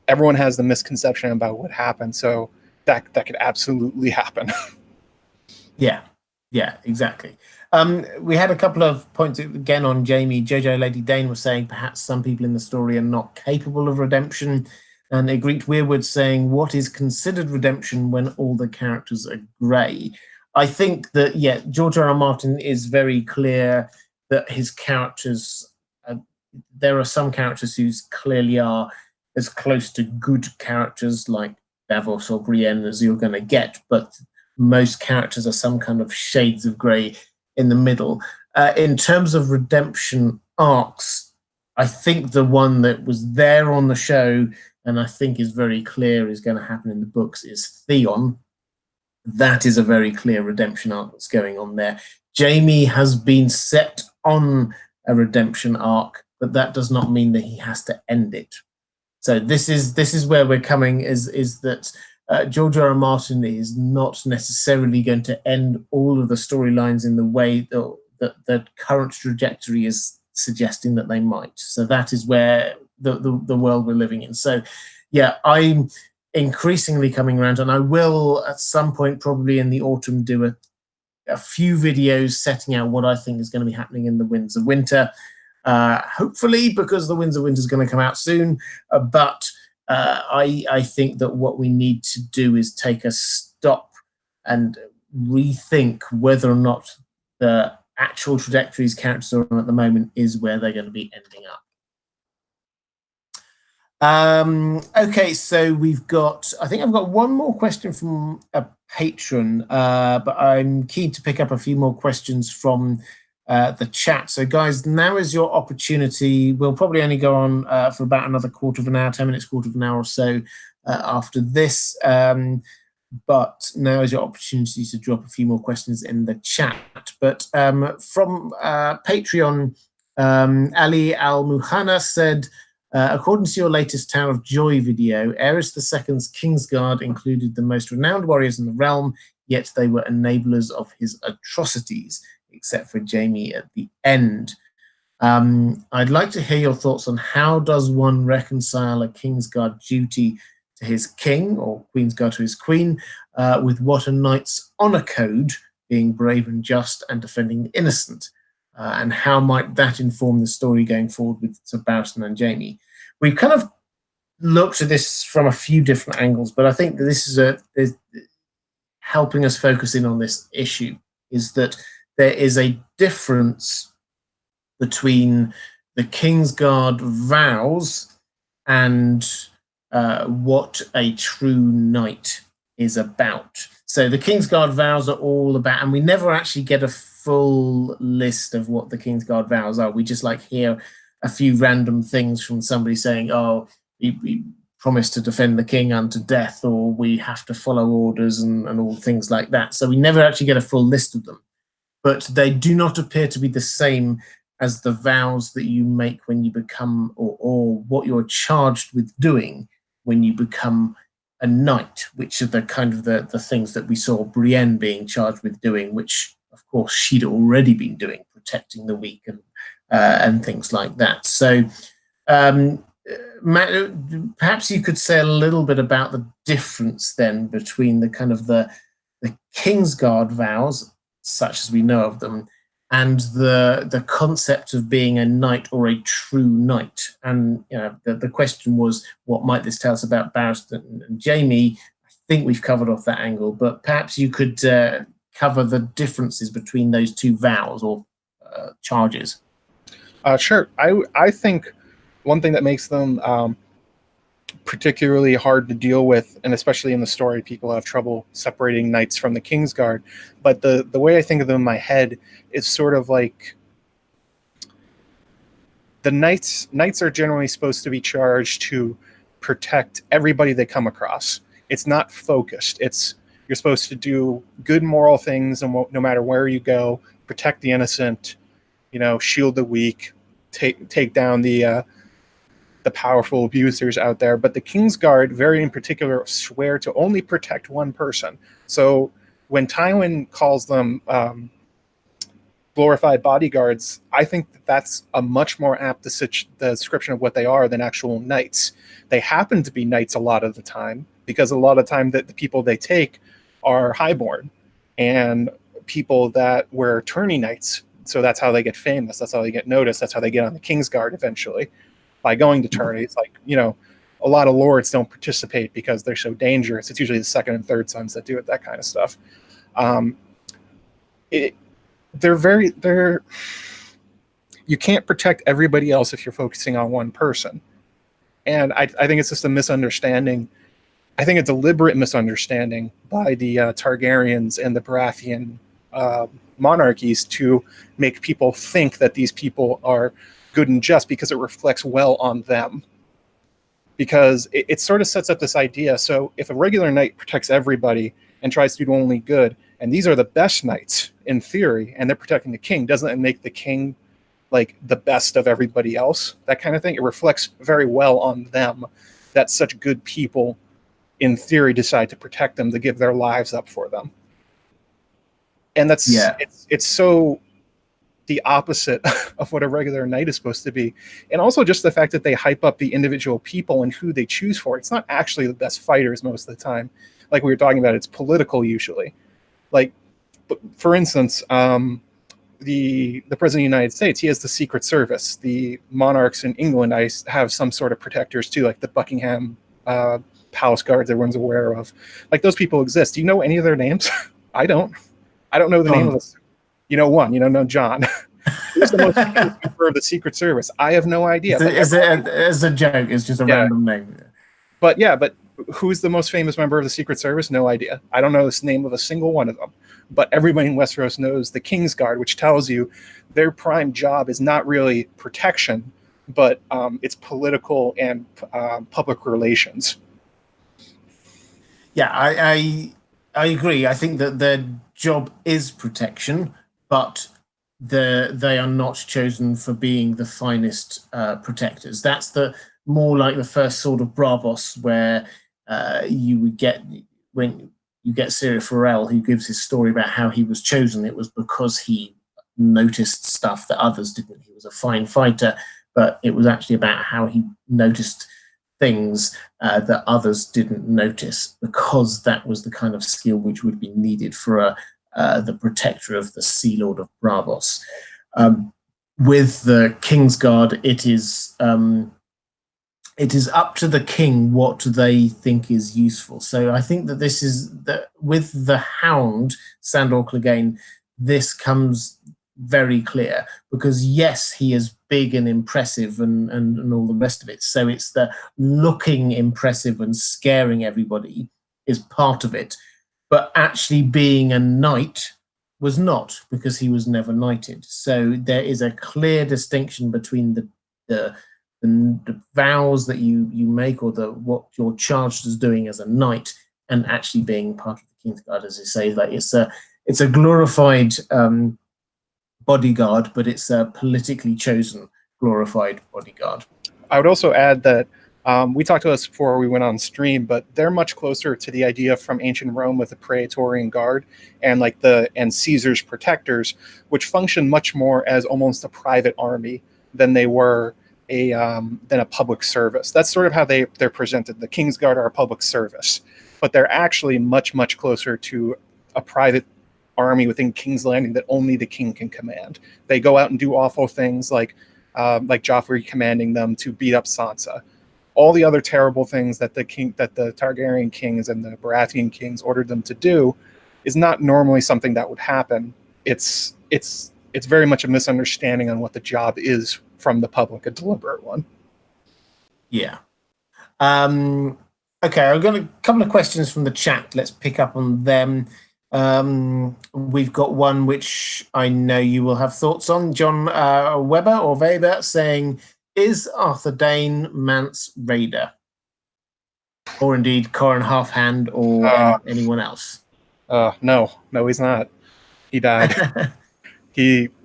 S2: Everyone has the misconception about what happened, so that could absolutely happen.
S1: Yeah. Yeah, exactly. We had a couple of points again on Jamie. Jojo Lady Dane was saying perhaps some people in the story are not capable of redemption. And Egreet Weirwood saying, what is considered redemption when all the characters are grey? I think that, yeah, George R. R. Martin is very clear that his characters, there are some characters who clearly are as close to good characters like Davos or Brienne as you're going to get, but most characters are some kind of shades of grey in the middle. In terms of redemption arcs, I think the one that was there on the show and I think is very clear is going to happen in the books is Theon. That is a very clear redemption arc that's going on there. Jamie has been set on a redemption arc, but that does not mean that he has to end it. So this is where we're coming is that George R. R. Martin is not necessarily going to end all of the storylines in the way that the current trajectory is suggesting that they might. So that is where the world we're living in. So yeah, I'm increasingly coming around, and I will at some point probably in the autumn do a few videos setting out what I think is going to be happening in the Winds of Winter. Hopefully, because the Winds of Winter is going to come out soon. But I think that what we need to do is take a stop and rethink whether or not the actual trajectories characters are on at the moment is where they're going to be ending up. Okay, so I think I've got one more question from a patron, but I'm keen to pick up a few more questions from the chat. So guys, now is your opportunity. We'll probably only go on for about another quarter of an hour, 10 minutes, quarter of an hour or so after this. But now is your opportunity to drop a few more questions in the chat. But from Patreon, Ali Al-Muhanna said, according to your latest Tower of Joy video, Aerys II's Kingsguard included the most renowned warriors in the realm, yet they were enablers of his atrocities, except for Jamie at the end. I'd like to hear your thoughts on how does one reconcile a Kingsguard duty to his king, or Queensguard to his queen, with what a knight's honor code, being brave and just and defending the innocent. And how might that inform the story going forward with Sir Barristan and Jamie? We've kind of looked at this from a few different angles, but I think that this is helping us focus in on this issue, is that there is a difference between the Kingsguard vows and what a true knight is about. So the Kingsguard vows are all about, and we never actually get a full list of what the Kingsguard vows are. We just hear a few random things from somebody saying, oh, we promise to defend the king unto death, or we have to follow orders and all things like that. So we never actually get a full list of them. But they do not appear to be the same as the vows that you make when you become, or what you're charged with doing when you become a knight, which are the kind of the things that we saw Brienne being charged with doing, which of course she'd already been doing, protecting the weak and things like that. So Matt, perhaps you could say a little bit about the difference then between the kind of the Kingsguard vows, such as we know of them, and the concept of being a knight or a true knight. And the question was, what might this tell us about Barristan and Jamie? I think we've covered off that angle, but perhaps you could cover the differences between those two vows or charges.
S2: Sure. I think one thing that makes them particularly hard to deal with, and especially in the story, people have trouble separating knights from the Kingsguard. But the way I think of them in my head is sort of like the knights are generally supposed to be charged to protect everybody they come across. It's not focused. You're supposed to do good moral things, and no matter where you go, protect the innocent, shield the weak, take down the powerful abusers out there. But the Kingsguard, very in particular, swear to only protect one person. So when Tywin calls them glorified bodyguards, I think that's a much more apt description of what they are than actual knights. They happen to be knights a lot of the time, because a lot of the time that the people they take are highborn, and people that were tourney knights. So that's how they get famous. That's how they get noticed. That's how they get on the Kingsguard eventually, by going to tourneys. Like, you know, a lot of lords don't participate because they're so dangerous. It's usually the second and third sons that do it, that kind of stuff. They're you can't protect everybody else if you're focusing on one person. And I think it's just a misunderstanding. I think a deliberate misunderstanding by the Targaryens and the Baratheon monarchies to make people think that these people are good and just because it reflects well on them. Because it sort of sets up this idea. So if a regular knight protects everybody and tries to do only good, and these are the best knights in theory, and they're protecting the king, doesn't it make the king like the best of everybody else? That kind of thing. It reflects very well on them that such good people in theory decide to protect them, to give their lives up for them. And that's it's so the opposite of what a regular knight is supposed to be. And also just the fact that they hype up the individual people and who they choose for. It's not actually the best fighters most of the time. Like we were talking about, it's political usually. Like, for instance, the President of the United States, he has the Secret Service. The monarchs in England have some sort of protectors too, like the Buckingham Palace Guards everyone's aware of. Like, those people exist. Do you know any of their names? I don't know the name of this. You know one. You don't know John. Who's the most famous member of the Secret Service? I have no idea.
S1: It's a joke. It's just a random name.
S2: But who's the most famous member of the Secret Service? No idea. I don't know the name of a single one of them. But everybody in Westeros knows the Kingsguard, which tells you their prime job is not really protection, but it's political and public relations.
S1: Yeah, I agree. I think that their job is protection, but they are not chosen for being the finest protectors. That's the more like the first Sword of Braavos, where you would get when you get Syria Farrell, who gives his story about how he was chosen. It was because he noticed stuff that others didn't. He was a fine fighter, but it was actually about how he noticed things that others didn't notice, because that was the kind of skill which would be needed for the protector of the Sea Lord of Braavos. With the Kingsguard, it is up to the king what they think is useful. So I think that this is that with the Hound, Sandor Clegane, this comes very clear, because yes, he is big and impressive and all the rest of it. So it's the looking impressive and scaring everybody is part of it. But actually being a knight was not, because he was never knighted. So there is a clear distinction between the vows that you make, or what you're charged as doing as a knight, and actually being part of the Kingsguard, as you say. Like, it's a glorified bodyguard, but it's a politically chosen glorified bodyguard.
S2: I would also add that we talked about this before we went on stream, but they're much closer to the idea from ancient Rome with the Praetorian Guard and Caesar's protectors, which function much more as almost a private army than they were than a public service. That's sort of how they're presented. The Kingsguard are a public service, but they're actually much, much closer to a private army within King's Landing that only the king can command. They go out and do awful things like Joffrey commanding them to beat up Sansa. All the other terrible things that the Targaryen kings and the Baratheon kings ordered them to do is not normally something that would happen. It's very much a misunderstanding on what the job is from the public, a deliberate one.
S1: Yeah. Okay, I've got a couple of questions from the chat. Let's pick up on them. We've got one which I know you will have thoughts on. John Weber saying, is Arthur Dane Mance Raider? Or indeed Corin Halfhand or anyone else?
S2: No, he's not. He died.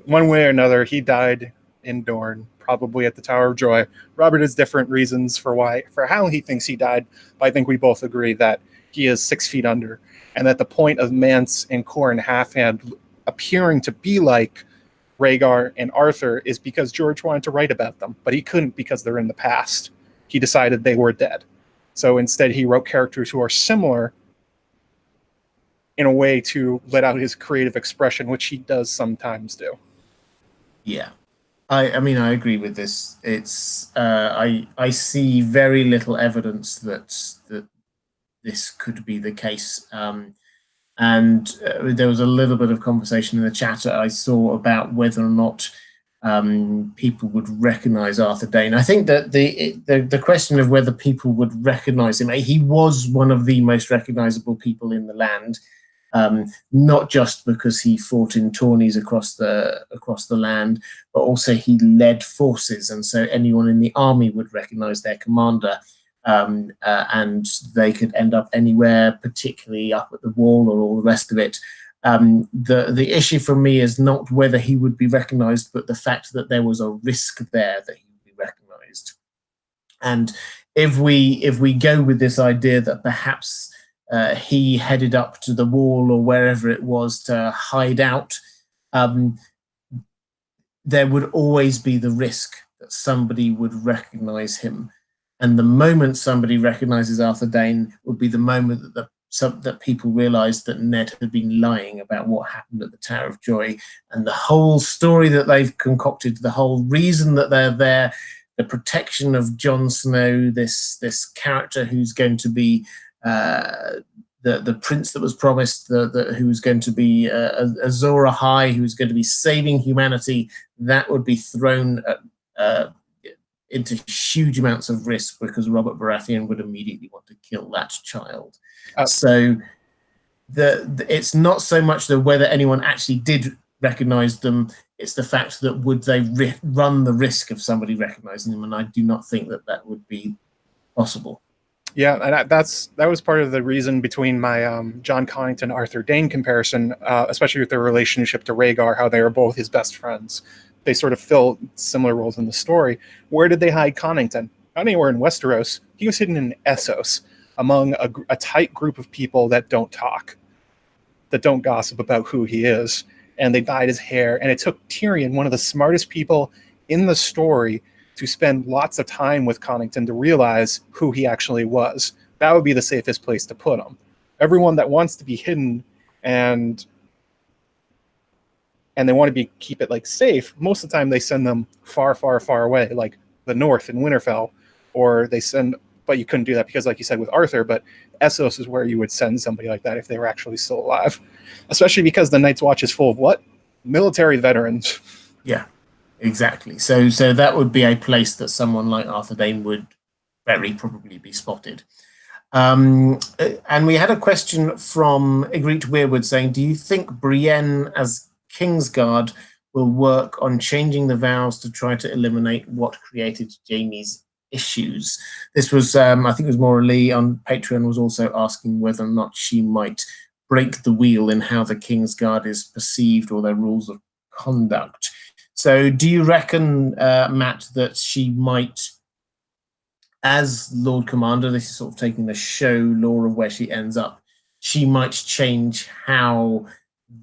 S2: One way or another, he died in Dorne, probably at the Tower of Joy. Robert has different reasons for how he thinks he died, but I think we both agree that he is 6 feet under, and that the point of Mance and Corin Halfhand appearing to be like Rhaegar and Arthur is because George wanted to write about them, but he couldn't because they're in the past. He decided they were dead. So instead he wrote characters who are similar in a way to let out his creative expression, which he does sometimes do.
S1: Yeah. I mean, I agree with this. It's I see very little evidence that this could be the case. And there was a little bit of conversation in the chat I saw about whether or not people would recognize Arthur Dane. I think that the question of whether people would recognize him, he was one of the most recognizable people in the land. Not just because he fought in tourneys across the land, but also he led forces, and so anyone in the army would recognize their commander, and they could end up anywhere, particularly up at the wall or all the rest of it. The issue for me is not whether he would be recognized, but the fact that there was a risk there that he would be recognized. And if we go with this idea that perhaps he headed up to the wall or wherever it was to hide out, there would always be the risk that somebody would recognize him. And the moment somebody recognizes Arthur Dane would be the moment that people realized that Ned had been lying about what happened at the Tower of Joy. And the whole story that they've concocted, the whole reason that they're there, the protection of Jon Snow, this character who's going to be the prince that was promised, who was going to be Azor Ahai, who was going to be saving humanity, that would be thrown into huge amounts of risk because Robert Baratheon would immediately want to kill that child. So it's not so much whether anyone actually did recognize them, it's the fact that would they run the risk of somebody recognizing them, and I do not think that would be possible.
S2: Yeah, and that was part of the reason between my Jon Connington Arthur Dane comparison, especially with their relationship to Rhaegar, how they are both his best friends. They sort of fill similar roles in the story. Where did they hide Connington? Not anywhere in Westeros. He was hidden in Essos, among a tight group of people that don't talk, that don't gossip about who he is. And they dyed his hair. And it took Tyrion, one of the smartest people in the story, to spend lots of time with Connington to realize who he actually was. That would be the safest place to put him. Everyone that wants to be hidden and they want to keep it like safe, most of the time they send them far, far, far away, like the north in Winterfell, or they send, but you couldn't do that because, like you said, with Arthur, but Essos is where you would send somebody like that if they were actually still alive, especially because the Night's Watch is full of what? Military veterans.
S1: Yeah. Exactly. So that would be a place that someone like Arthur Dane would very probably be spotted. And we had a question from Ygritte Weirwood saying, do you think Brienne as Kingsguard will work on changing the vows to try to eliminate what created Jaime's issues? This was, I think it was Maura Lee on Patreon was also asking whether or not she might break the wheel in how the Kingsguard is perceived or their rules of conduct. So do you reckon, Matt, that she might, as Lord Commander, this is sort of taking the show lore of where she ends up, she might change how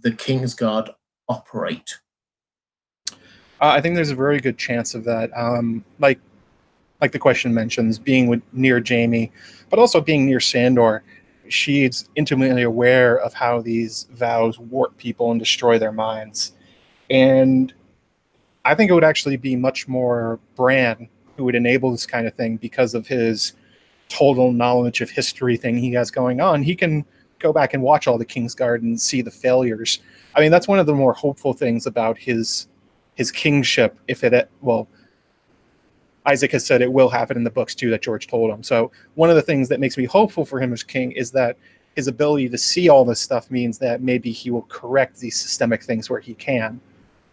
S1: the Kingsguard operate?
S2: I think there's a very good chance of that. Like the question mentions, being near Jaime, but also being near Sandor, she's intimately aware of how these vows warp people and destroy their minds. And I think it would actually be much more Bran who would enable this kind of thing because of his total knowledge of history thing he has going on. He can go back and watch all the Kingsguard and see the failures. I mean, that's one of the more hopeful things about his kingship. Isaac has said it will happen in the books too that George told him. So one of the things that makes me hopeful for him as king is that his ability to see all this stuff means that maybe he will correct these systemic things where he can.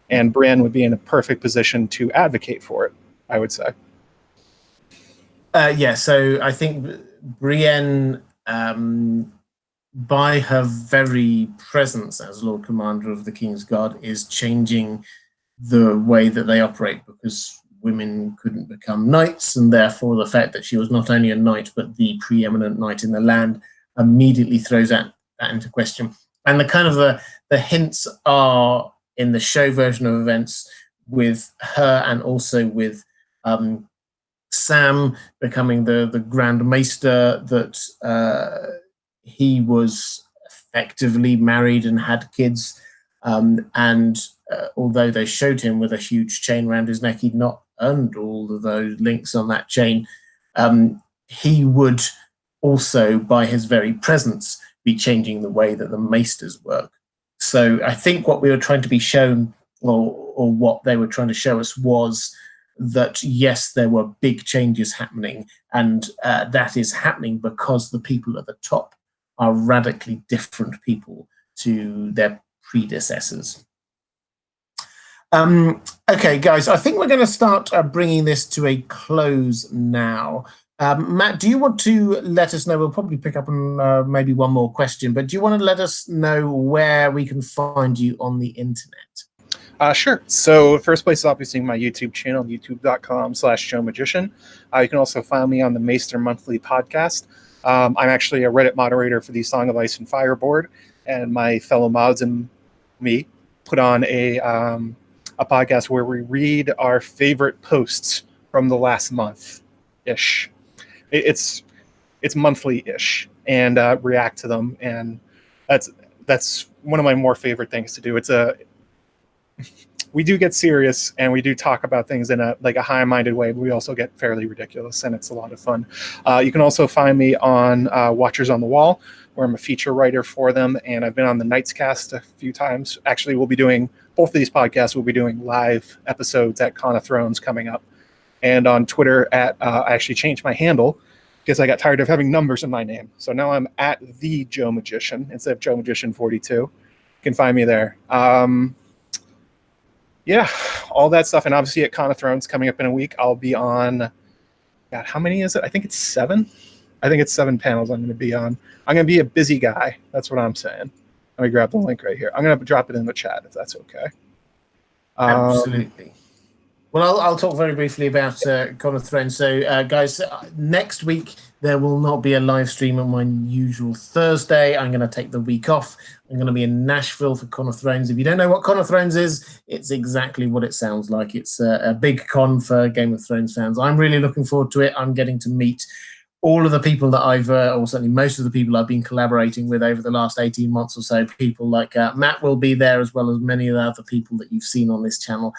S2: And Bran would be in a perfect position to advocate for it, I would say.
S1: Yeah, so I think Brienne, by her very presence as Lord Commander of the Kingsguard, is changing the way that they operate, because women couldn't become knights, and therefore the fact that she was not only a knight but the preeminent knight in the land immediately throws that into question. And the kind of the hints are in the show version of events with her, and also with Sam becoming the Grand Maester, that he was effectively married and had kids. And although they showed him with a huge chain around his neck, he'd not earned all of those links on that chain. He would also, by his very presence, be changing the way that the maesters work. So I think what we were trying to be shown, or what they were trying to show us, was that yes, there were big changes happening, and that is happening because the people at the top are radically different people to their predecessors. Okay, guys, I think we're going to start bringing this to a close now. Matt, do you want to let us know? We'll probably pick up on maybe one more question, but do you want to let us know where we can find you on the internet?
S2: Sure. So first place is obviously my YouTube channel, youtube.com/JoeMagician. You can also find me on the Maester Monthly podcast. I'm actually a Reddit moderator for the Song of Ice and Fire board, and my fellow mods and me put on a podcast where we read our favorite posts from the last month-ish. It's monthly-ish, and react to them, and that's one of my more favorite things to do. We do get serious, and we do talk about things in a high-minded way, but we also get fairly ridiculous, and it's a lot of fun. You can also find me on Watchers on the Wall, where I'm a feature writer for them, and I've been on the Knights Cast a few times. Actually, we'll be doing both of these podcasts. We'll be doing live episodes at Con of Thrones coming up, and on Twitter I actually changed my handle because I got tired of having numbers in my name. So now I'm at the Joe Magician instead of Joe Magician 42. You can find me there. Yeah, all that stuff. And obviously at Con of Thrones coming up in a week, I'll be on, God, how many is it? I think it's 7. I think it's 7 panels I'm going to be on. I'm going to be a busy guy. That's what I'm saying. Let me grab the link right here. I'm going to drop it in the chat if that's okay.
S1: Absolutely. Well, I'll talk very briefly about Con of Thrones. So, guys, next week there will not be a live stream on my usual Thursday. I'm going to take the week off. I'm going to be in Nashville for Con of Thrones. If you don't know what Con of Thrones is, it's exactly what it sounds like. It's a big con for Game of Thrones fans. I'm really looking forward to it. I'm getting to meet all of the people that I've, or certainly most of the people I've been collaborating with over the last 18 months or so. People like Matt will be there, as well as many of the other people that you've seen on this channel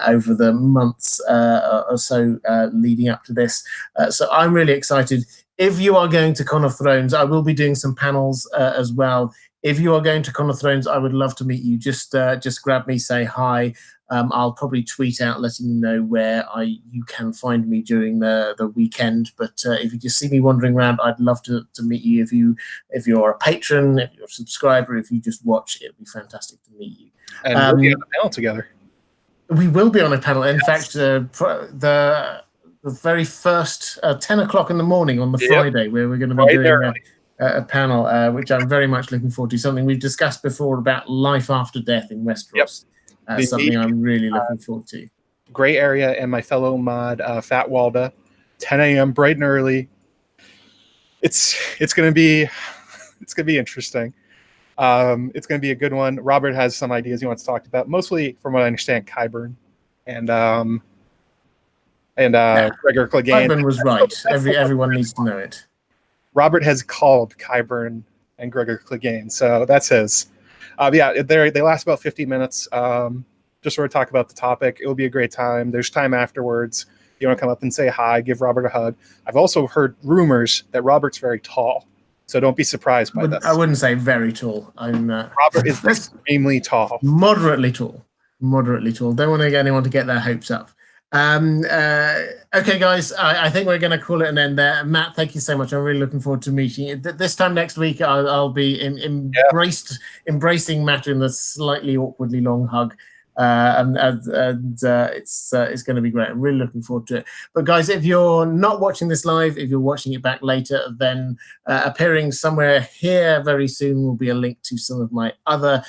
S1: over the months or so leading up to this. So I'm really excited. If you are going to Con of Thrones, I will be doing some panels as well. If you are going to Con of Thrones, I would love to meet you. Just grab me, say hi. I'll probably tweet out letting you know where you can find me during the weekend. But if you just see me wandering around, I'd love to meet you. If you're a patron, if you're a subscriber, if you just watch, it'd be fantastic to meet you.
S2: And we'll be on a panel together.
S1: We will be on a panel. In fact, the very first 10 o'clock in the morning on the Friday, where we're going to be doing a panel, which I'm very much looking forward to. Something we've discussed before about life after death in Westeros. Something I'm really looking forward to.
S2: Gray Area and my fellow mod, Fat Walda, 10 a.m. bright and early. It's gonna be interesting. It's gonna be a good one. Robert has some ideas he wants to talk about. Mostly, from what I understand, Qyburn and Gregor Clegane.
S1: Qyburn was right. Everyone needs to know it.
S2: Robert has called Qyburn and Gregor Clegane, so that's his. Yeah, they last about 50 minutes. Just sort of talk about the topic. It will be a great time. There's time afterwards. You want to come up and say hi, give Robert a hug. I've also heard rumors that Robert's very tall, so don't be surprised by this.
S1: I wouldn't say very tall.
S2: Robert is extremely tall.
S1: Moderately tall. Moderately tall. Don't want anyone to get their hopes up. Okay, guys, I think we're going to call it an end there. Matt, thank you so much. I'm really looking forward to meeting you. This time next week, I'll be embracing Matt in the slightly awkwardly long hug. It's going to be great. I'm really looking forward to it. But guys, if you're not watching this live, if you're watching it back later, then appearing somewhere here very soon will be a link to some of my other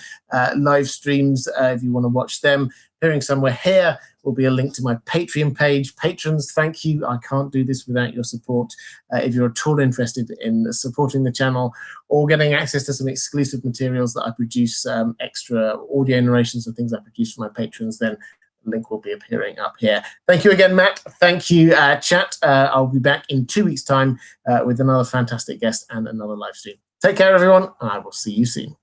S1: live streams if you want to watch them. Appearing somewhere here will be a link to my Patreon page. Patrons, thank you. I can't do this without your support. If you're at all interested in supporting the channel or getting access to some exclusive materials that I produce, extra audio narrations and things I produce for my patrons, then the link will be appearing up here. Thank you again, Matt. Thank you, chat. I'll be back in 2 weeks' time with another fantastic guest and another live stream. Take care, everyone, and I will see you soon.